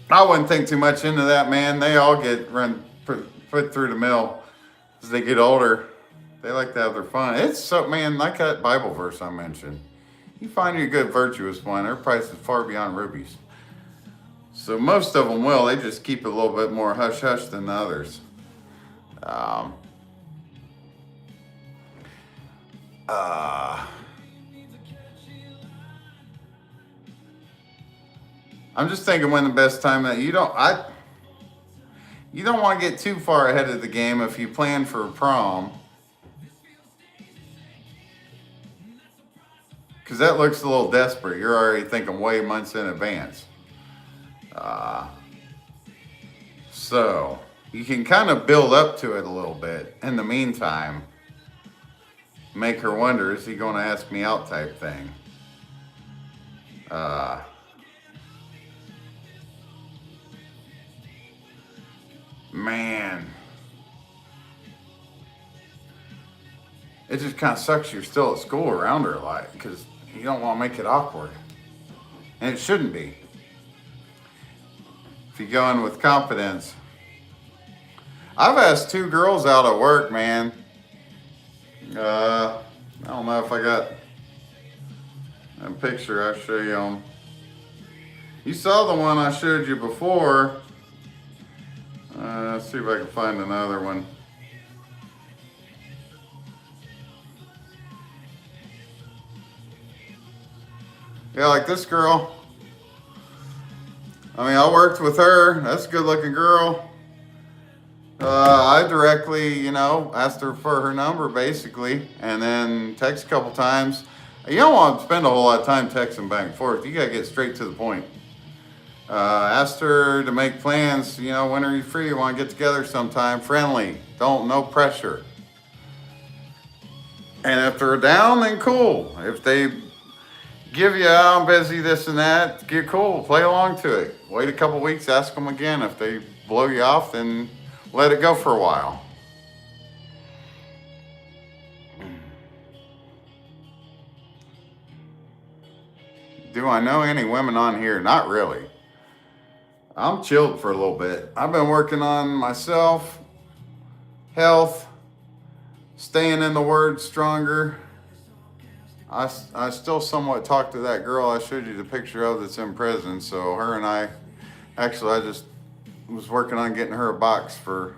I wouldn't think too much into that, man. They all get put through the mill as they get older. They like to have their fun. It's so, man, like that Bible verse I mentioned. You find you a good virtuous one, their price is far beyond rubies. So most of them will. They just keep it a little bit more hush hush than the others. Um, uh, I'm just thinking when the best time that you don't want to get too far ahead of the game if you plan for a prom. Because that looks a little desperate. You're already thinking way months in advance. So you can kind of build up to it a little bit. In the meantime, make her wonder, is he going to ask me out type thing. Man. It just kind of sucks you're still at school around her a lot because you don't want to make it awkward. And it shouldn't be. If you go in with confidence. I've asked 2 girls out at work, man. I don't know if I got a picture. I'll show you them. You saw the one I showed you before. Let's see if I can find another one. Yeah, like this girl. I mean, I worked with her. That's a good looking girl. I directly, asked her for her number basically, and then text a couple times. You don't want to spend a whole lot of time texting back and forth. You got to get straight to the point. Asked her to make plans. When are you free? You want to get together sometime? Friendly. No pressure. And if they're down, then cool. If they give you, I'm busy, this and that, get cool. Play along to it. Wait a couple weeks, ask them again. If they blow you off, then let it go for a while. Do I know any women on here? Not really. I'm chilled for a little bit. I've been working on myself, health, staying in the Word stronger. I still somewhat talk to that girl I showed you the picture of that's in prison. So her and I just was working on getting her a box for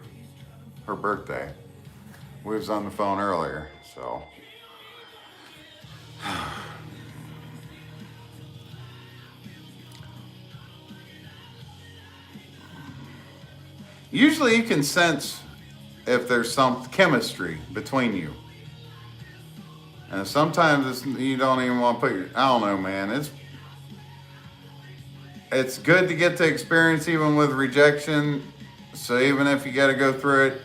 her birthday. We was on the phone earlier, so. Usually you can sense if there's some chemistry between you. And sometimes you don't even want to I don't know, man. It's good to get to experience even with rejection. So even if you got to go through it,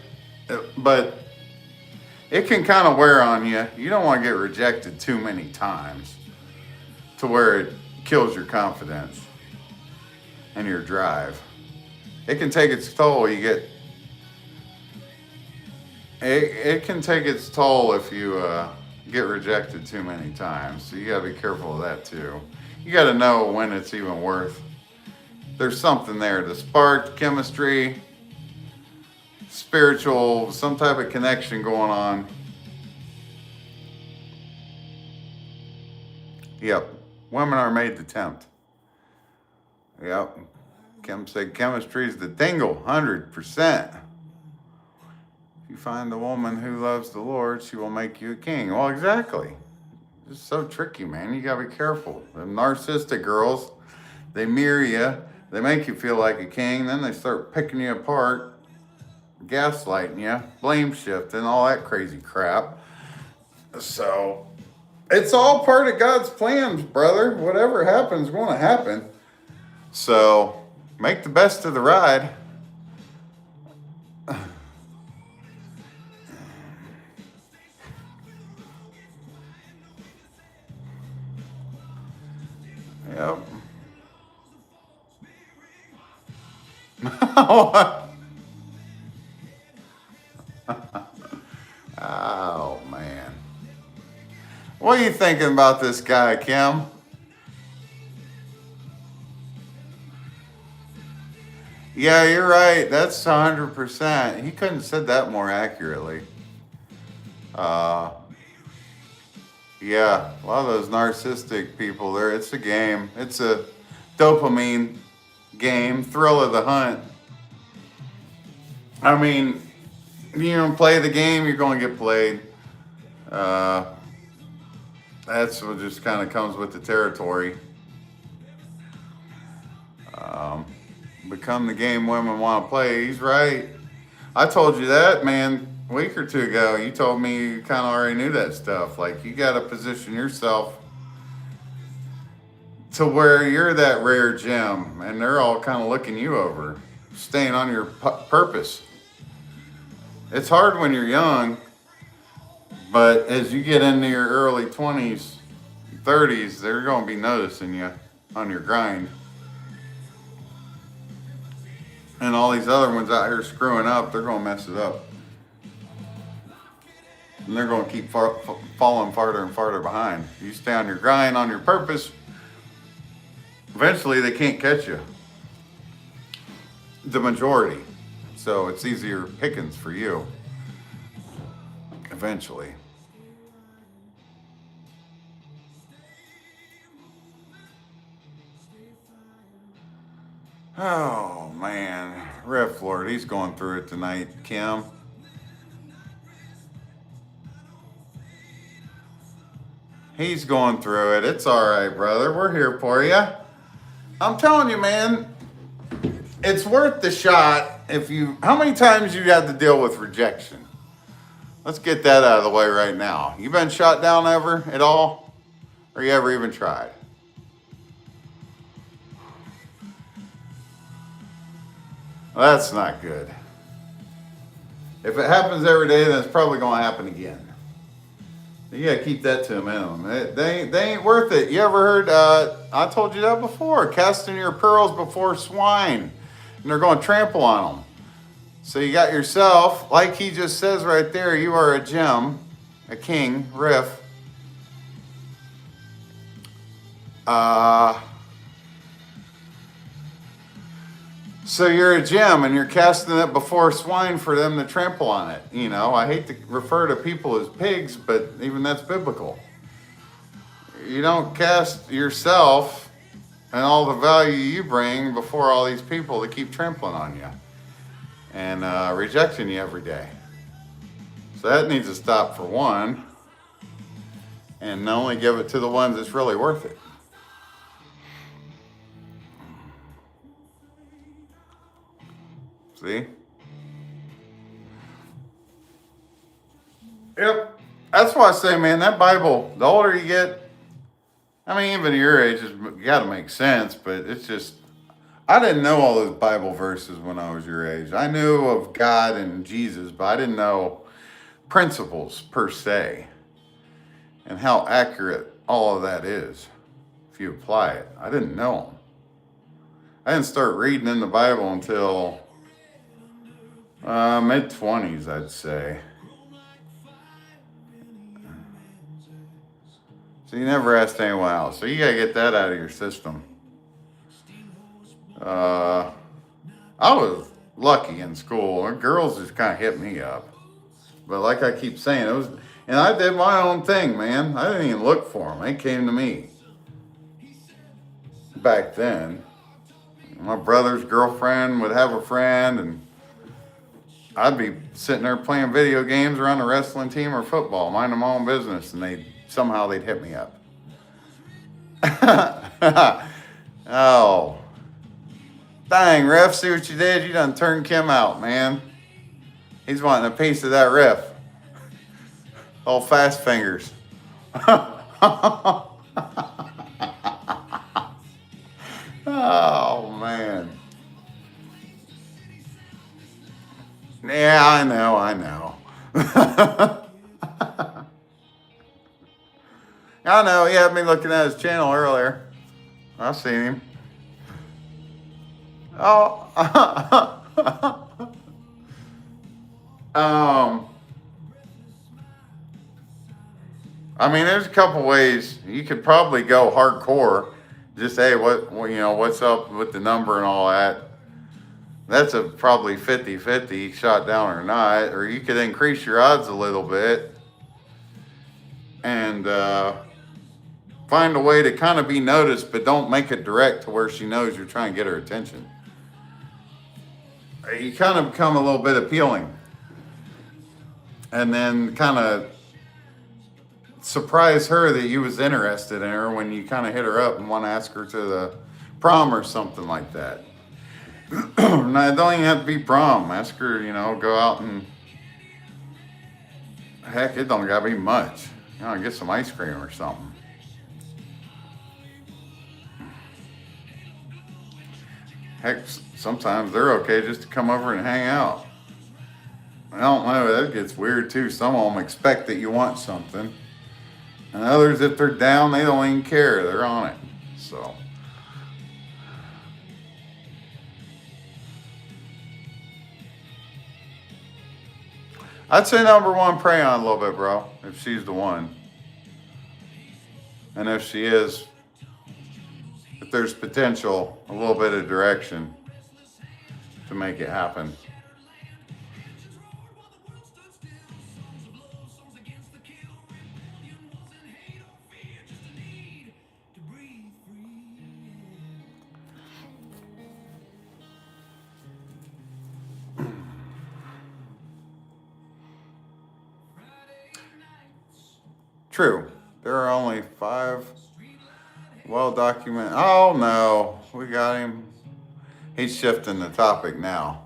but it can kind of wear on you. You don't want to get rejected too many times to where it kills your confidence and your drive. It can take its toll. It can take its toll if you get rejected too many times. So you got to be careful of that too. You got to know when it's even worth. There's something there, the spark, chemistry, spiritual, some type of connection going on. Yep, women are made to tempt. Yep, Kim said chemistry is the tingle, 100%. If you find the woman who loves the Lord, she will make you a king. Well, exactly. It's so tricky, man. You gotta be careful. The narcissistic girls, they mirror you. They make you feel like a king. Then they start picking you apart, gaslighting you, blame shifting, all that crazy crap. So it's all part of God's plans, brother. Whatever happens is going to happen. So make the best of the ride. Yep. Oh, man. What are you thinking about this guy, Kim? Yeah, you're right. That's 100%. He couldn't have said that more accurately. Yeah, a lot of those narcissistic people there, it's a game. It's a dopamine game, thrill of the hunt. I mean, you don't play the game, you're going to get played. That's what just kind of comes with the territory. Become the game women want to play. He's right. I told you that, man, a week or two ago. You told me you kind of already knew that stuff. Like, you got to position yourself to where you're that rare gem, and they're all kind of looking you over, staying on your purpose. It's hard when you're young, but as you get into your early 20s, 30s, they're going to be noticing you on your grind. And all these other ones out here screwing up, they're going to mess it up. And they're going to keep falling farther and farther behind. You stay on your grind, on your purpose, eventually they can't catch you. The majority. So it's easier pickings for you. Eventually. Oh, man. Riff Lord, he's going through it tonight, Kim. He's going through it. It's all right, brother. We're here for you. I'm telling you, man, it's worth the shot if you... How many times you had to deal with rejection? Let's get that out of the way right now. You been shot down ever at all? Or you ever even tried? Well, that's not good. If it happens every day, then it's probably going to happen again. You got to keep that to a minimum. They ain't worth it. You ever heard, I told you that before, casting your pearls before swine, and they're going to trample on them. So you got yourself, like he just says right there, you are a gem, a king, Riff. So you're a gem and you're casting it before swine for them to trample on it. You know, I hate to refer to people as pigs, but even that's biblical. You don't cast yourself and all the value you bring before all these people that keep trampling on you and rejecting you every day. So that needs to stop for one, and only give it to the ones that's really worth it. See? Yep. That's why I say, man, that Bible, the older you get, I mean, even your age, it's got to make sense, but it's just, I didn't know all those Bible verses when I was your age. I knew of God and Jesus, but I didn't know principles per se and how accurate all of that is if you apply it. I didn't know them. I didn't start reading in the Bible until mid 20s, I'd say. So you never asked anyone else. So you gotta get that out of your system. I was lucky in school. Girls just kind of hit me up. But like I keep saying, it was, and I did my own thing, man. I didn't even look for them. They came to me. Back then, my brother's girlfriend would have a friend, and I'd be sitting there playing video games around the wrestling team or football, minding my own business, and they'd hit me up. Oh, dang, ref! See what you did? You done turned Kim out, man. He's wanting a piece of that riff. Old fast fingers. Oh, man. Yeah, I know. I know, he had me looking at his channel earlier. I seen him. Oh. I mean, there's a couple ways you could probably go hardcore. Just, hey, what's up with the number and all that. That's a probably 50-50 shot down or not. Or you could increase your odds a little bit and find a way to kind of be noticed, but don't make it direct to where she knows you're trying to get her attention. You kind of become a little bit appealing. And then kind of surprise her that you was interested in her when you kind of hit her up and want to ask her to the prom or something like that. Now, it don't even have to be prom. Ask her, go out and, heck, it don't gotta be much. Get some ice cream or something. Heck, sometimes they're okay just to come over and hang out. I don't know, that gets weird too. Some of them expect that you want something. And others, if they're down, they don't even care. They're on it. So. I'd say number one, pray on a little bit, bro, if she's the one. And if she is, if there's potential, a little bit of direction to make it happen. True. There are only 5 well-documented. Oh, no. We got him. He's shifting the topic now.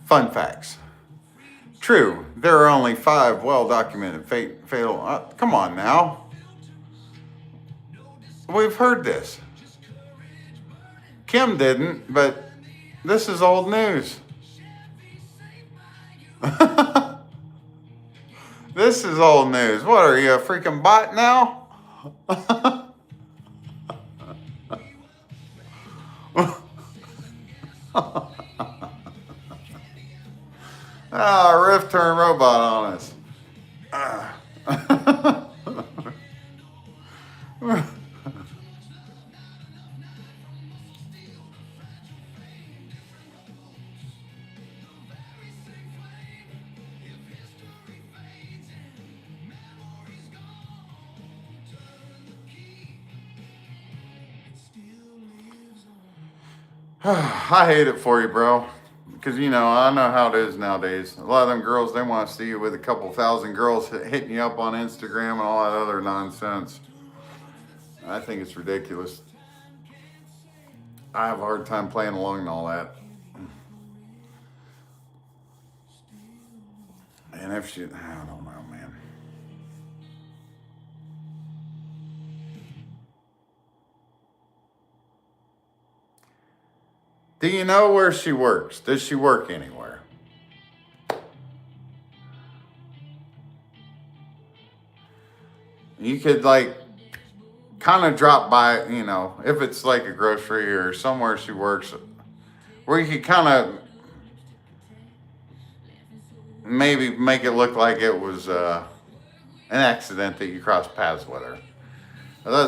Fun facts. True. There are only 5 well-documented fatal. Come on now. We've heard this. Kim didn't, but this is old news. This is old news. What are you, a freaking bot now? Riff turned robot on us. I hate it for you, bro. Because, I know how it is nowadays. A lot of them girls, they want to see you with a couple thousand girls hitting you up on Instagram and all that other nonsense. I think it's ridiculous. I have a hard time playing along and all that. And if she, I don't know, man. Do you know where she works? Does she work anywhere? You could like kind of drop by, you know, if it's like a grocery or somewhere she works, where you could kind of maybe make it look like it was an accident that you crossed paths with her.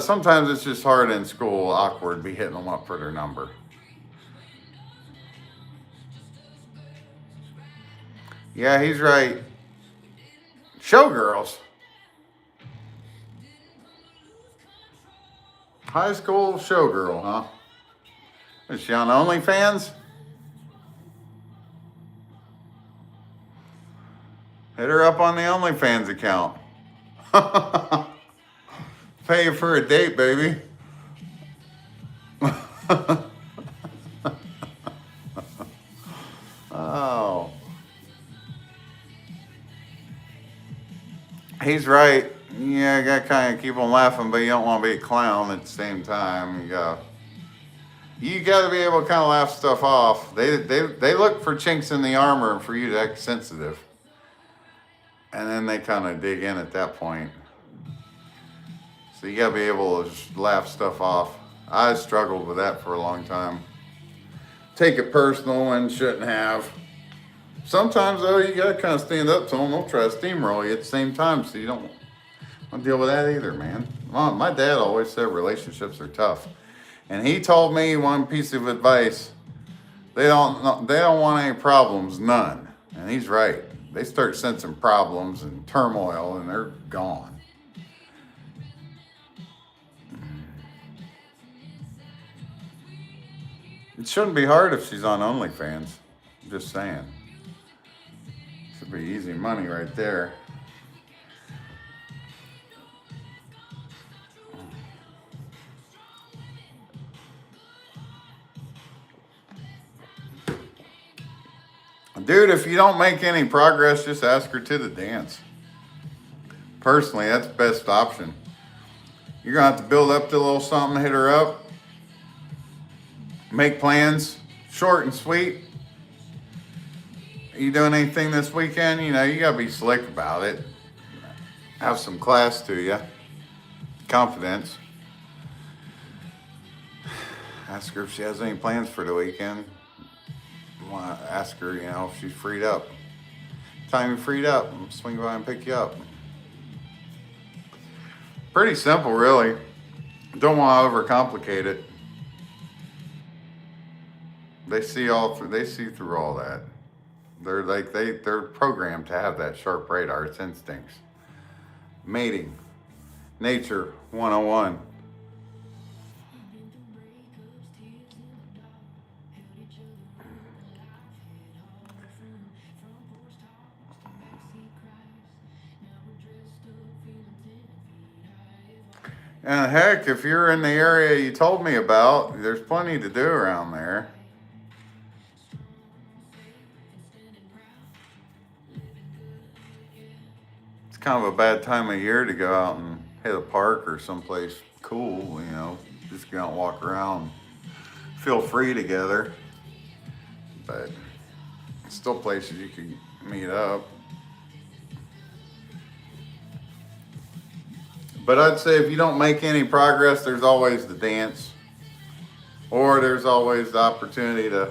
Sometimes it's just hard in school, awkward, to be hitting them up for their number. Yeah, he's right. Showgirls. High school showgirl, huh? Is she on OnlyFans? Hit her up on the OnlyFans account. Pay you for a date, baby. Oh. He's right. Yeah, you gotta kind of keep on laughing, but you don't want to be a clown at the same time. You gotta be able to kind of laugh stuff off. They look for chinks in the armor for you to act sensitive, and then they kind of dig in at that point. So you gotta be able to just laugh stuff off. I struggled with that for a long time. Take it personal and shouldn't have. Sometimes though, you gotta kind of stand up to them. They'll try to steamroll you at the same time, so you don't want to deal with that either, man. My dad always said relationships are tough, and he told me one piece of advice: they don't want any problems, none. And he's right. They start sensing problems and turmoil, and they're gone. It shouldn't be hard if she's on OnlyFans. I'm just saying. Should be easy money right there. Dude, if you don't make any progress, just ask her to the dance. Personally, that's the best option. You're going to have to build up to a little something, hit her up, make plans, short and sweet. Are you doing anything this weekend? You know, you got to be slick about it. Have some class to you. Confidence. Ask her if she has any plans for the weekend. Want to ask her, you know, if she's freed up. Time you freed up, I'll swing by and pick you up. Pretty simple, really. Don't want to overcomplicate it. They see through all that. They're programmed to have that sharp radar. It's instincts. Mating, nature 101. And heck, if you're in the area you told me about, there's plenty to do around there. It's kind of a bad time of year to go out and hit a park or someplace cool, you know. Just go out and walk around, feel free together. But still places you can meet up. But I'd say if you don't make any progress, there's always the dance. Or there's always the opportunity to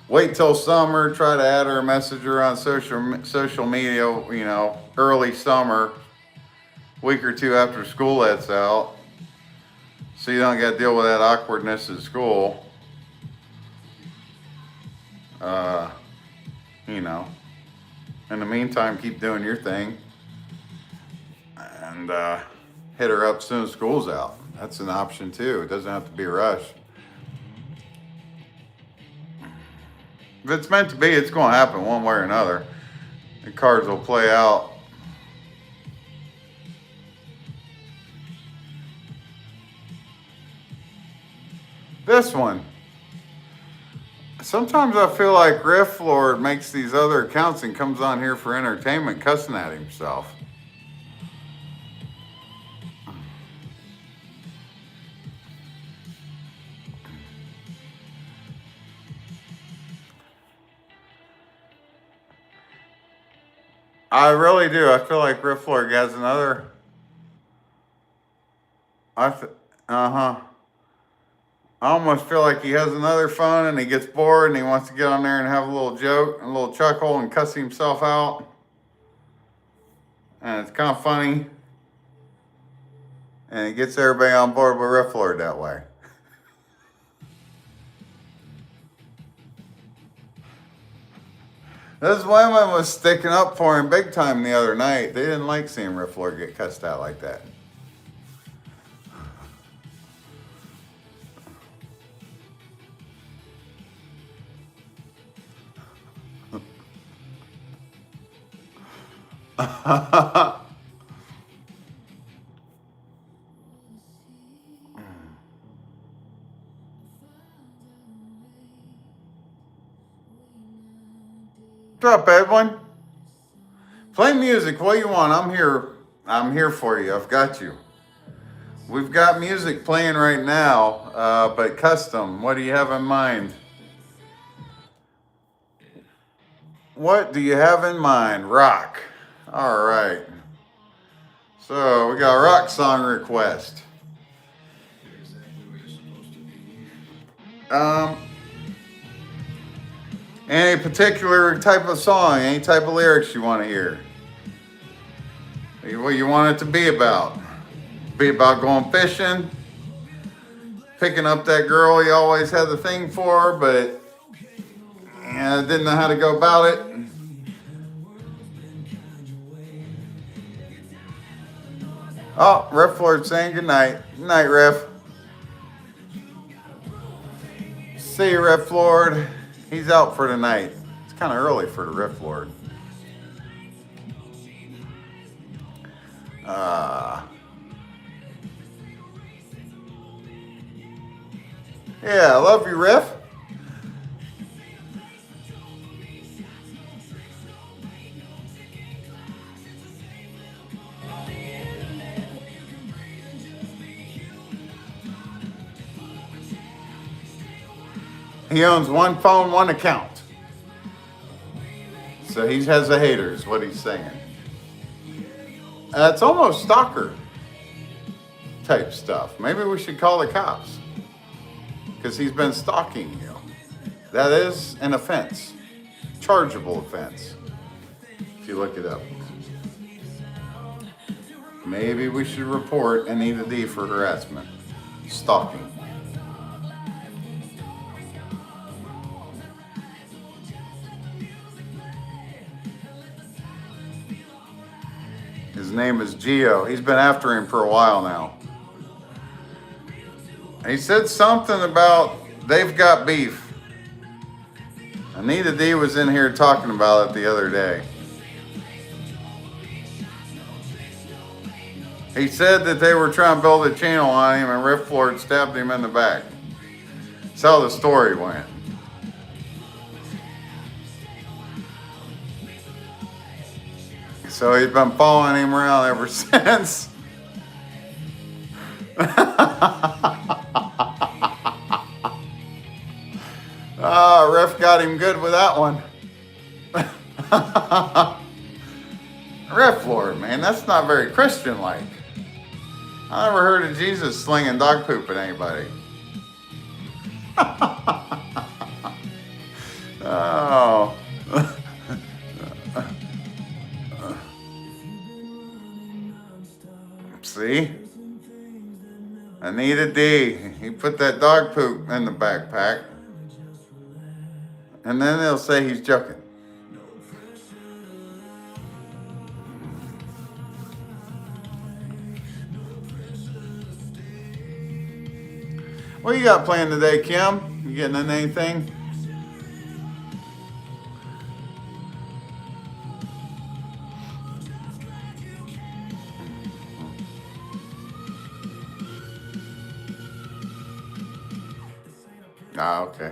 wait till summer, try to add her, message her on social media, you know, early summer, week or two after school lets out. So you don't got to deal with that awkwardness at school. You know, in the meantime, keep doing your thing. And hit her up as soon as school's out. That's an option too. It doesn't have to be a rush. If it's meant to be, it's going to happen one way or another. The cards will play out. This one. Sometimes I feel like Riff Lord makes these other accounts and comes on here for entertainment cussing at himself. I really do. I feel like Riff Lord has another Uh-huh. I almost feel like he has another phone and he gets bored and he wants to get on there and have a little joke, a little chuckle and cuss himself out. And it's kind of funny. And it gets everybody on board with Riff Lord that way. This woman was sticking up for him big time the other night. They didn't like seeing Riff Lord get cussed out like that. What's up, Edwin? Play music. What do you want? I'm here. I'm here for you. I've got you. We've got music playing right now, but custom. What do you have in mind? What do you have in mind? Rock. All right. So we got a rock song request. Any particular type of song, any type of lyrics you want to hear? What you want it to be about? Be about going fishing, picking up that girl you always had the thing for, but didn't know how to go about it. Oh, Riff Lord saying goodnight. Good night, Riff. See you, Riff Lord. He's out for tonight. It's kind of early for the Riff Lord. Yeah, I love you, Riff. He owns one phone, one account. So he has a hater, is what he's saying. It's almost stalker type stuff. Maybe we should call the cops. Because he's been stalking you. That is an offense. Chargeable offense. If you look it up. Maybe we should report Anita D for harassment. Stalking. His name is Geo. He's been after him for a while now. He said something about they've got beef. Anita D was in here talking about it the other day. He said that they were trying to build a channel on him and Riff Lord stabbed him in the back. That's how the story went. So he's been following him around ever since. Riff got him good with that one. Riff Lord, man, that's not very Christian-like. I never heard of Jesus slinging dog poop at anybody. Oh. See? Anita D. He put that dog poop in the backpack. And then they'll say he's joking. What you got planned today, Kim? You getting into anything? Ah, okay.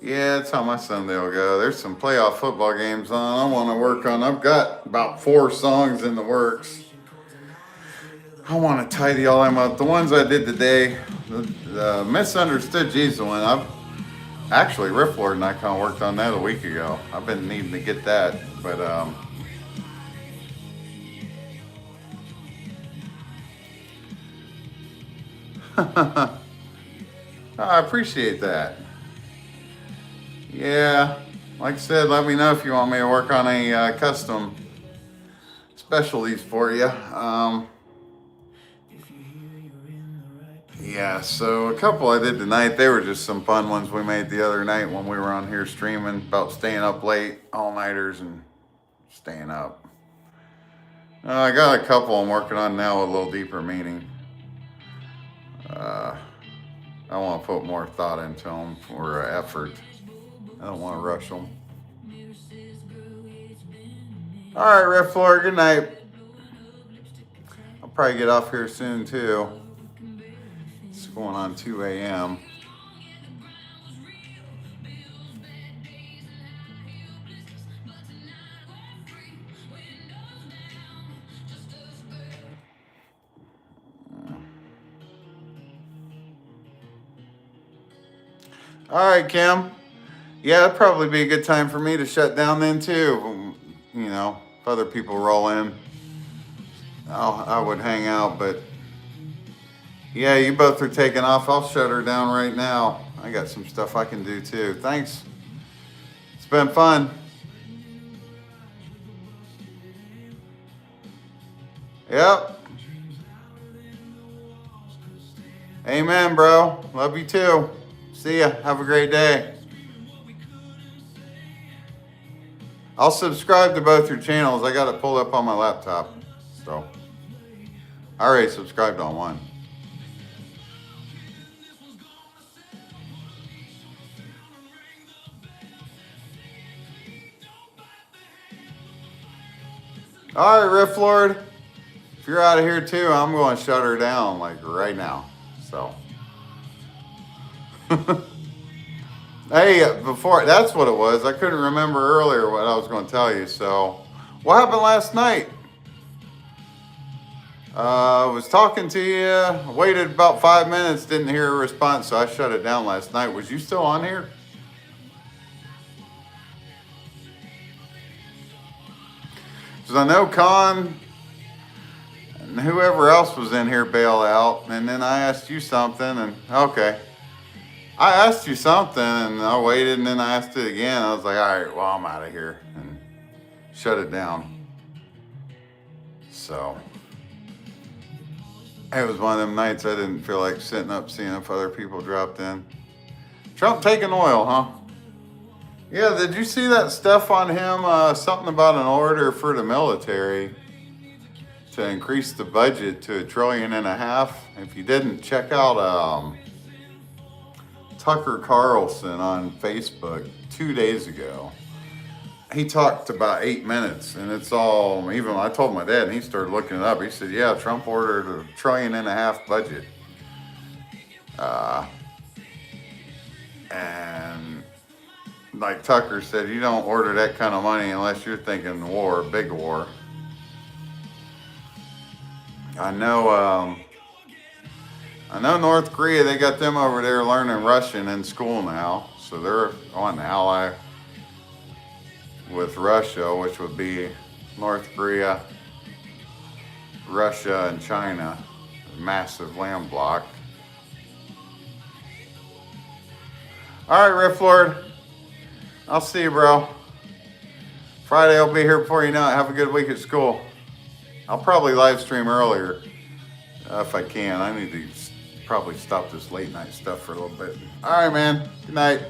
Yeah, that's how my Sunday will go. There's some playoff football games on. I want to work on. I've got about 4 songs in the works. I want to tidy all them up. The ones I did today, the Misunderstood Jesus one, actually, Riff Lord and I kind of worked on that a week ago. I've been needing to get that, but I appreciate that. Yeah, like I said, let me know if you want me to work on a custom specialties for you. Yeah, so a couple I did tonight, they were just some fun ones we made the other night when we were on here streaming about staying up late, all-nighters and staying up. I got a couple I'm working on now with a little deeper meaning. I want to put more thought into them for effort. I don't want to rush them. All right, Riff Floor, good night. I'll probably get off here soon too. It's going on 2 a.m. All right, Kim. Yeah, it'd probably be a good time for me to shut down then too. You know, if other people roll in, I would hang out. But yeah, you both are taking off. I'll shut her down right now. I got some stuff I can do too. Thanks. It's been fun. Yep. Amen, bro. Love you too. See ya. Have a great day. I'll subscribe to both your channels. I got it pulled up on my laptop. So, I already subscribed on one. All right, Riff Lord. If you're out of here too, I'm going to shut her down like right now. So. Hey, before, that's what it was. I couldn't remember earlier what I was going to tell you. So, what happened last night? I was talking to you, waited about 5 minutes, didn't hear a response, so I shut it down last night. Was you still on here? Because I know Con and whoever else was in here bailed out, and then I asked you something, and okay. I asked you something, and I waited, and then I asked it again. I was like, all right, well, I'm out of here, and shut it down. So, it was one of them nights I didn't feel like sitting up seeing if other people dropped in. Trump taking oil, huh? Yeah, did you see that stuff on him? Something about an order for the military to increase the budget to $1.5 trillion. If you didn't, check out Tucker Carlson on Facebook 2 days ago. He talked about 8 minutes, and it's all, even I told my dad, and he started looking it up. He said, yeah, Trump ordered $1.5 trillion budget. And like Tucker said, you don't order that kind of money unless you're thinking war, big war. I know North Korea, they got them over there learning Russian in school now. So they're on an ally with Russia, which would be North Korea, Russia, and China. A massive land block. All right, Riff Lord. I'll see you, bro. Friday I'll be here before you know it. Have a good week at school. I'll probably live stream earlier if I can. I need to probably stop this late night stuff for a little bit. All right, man. Good night.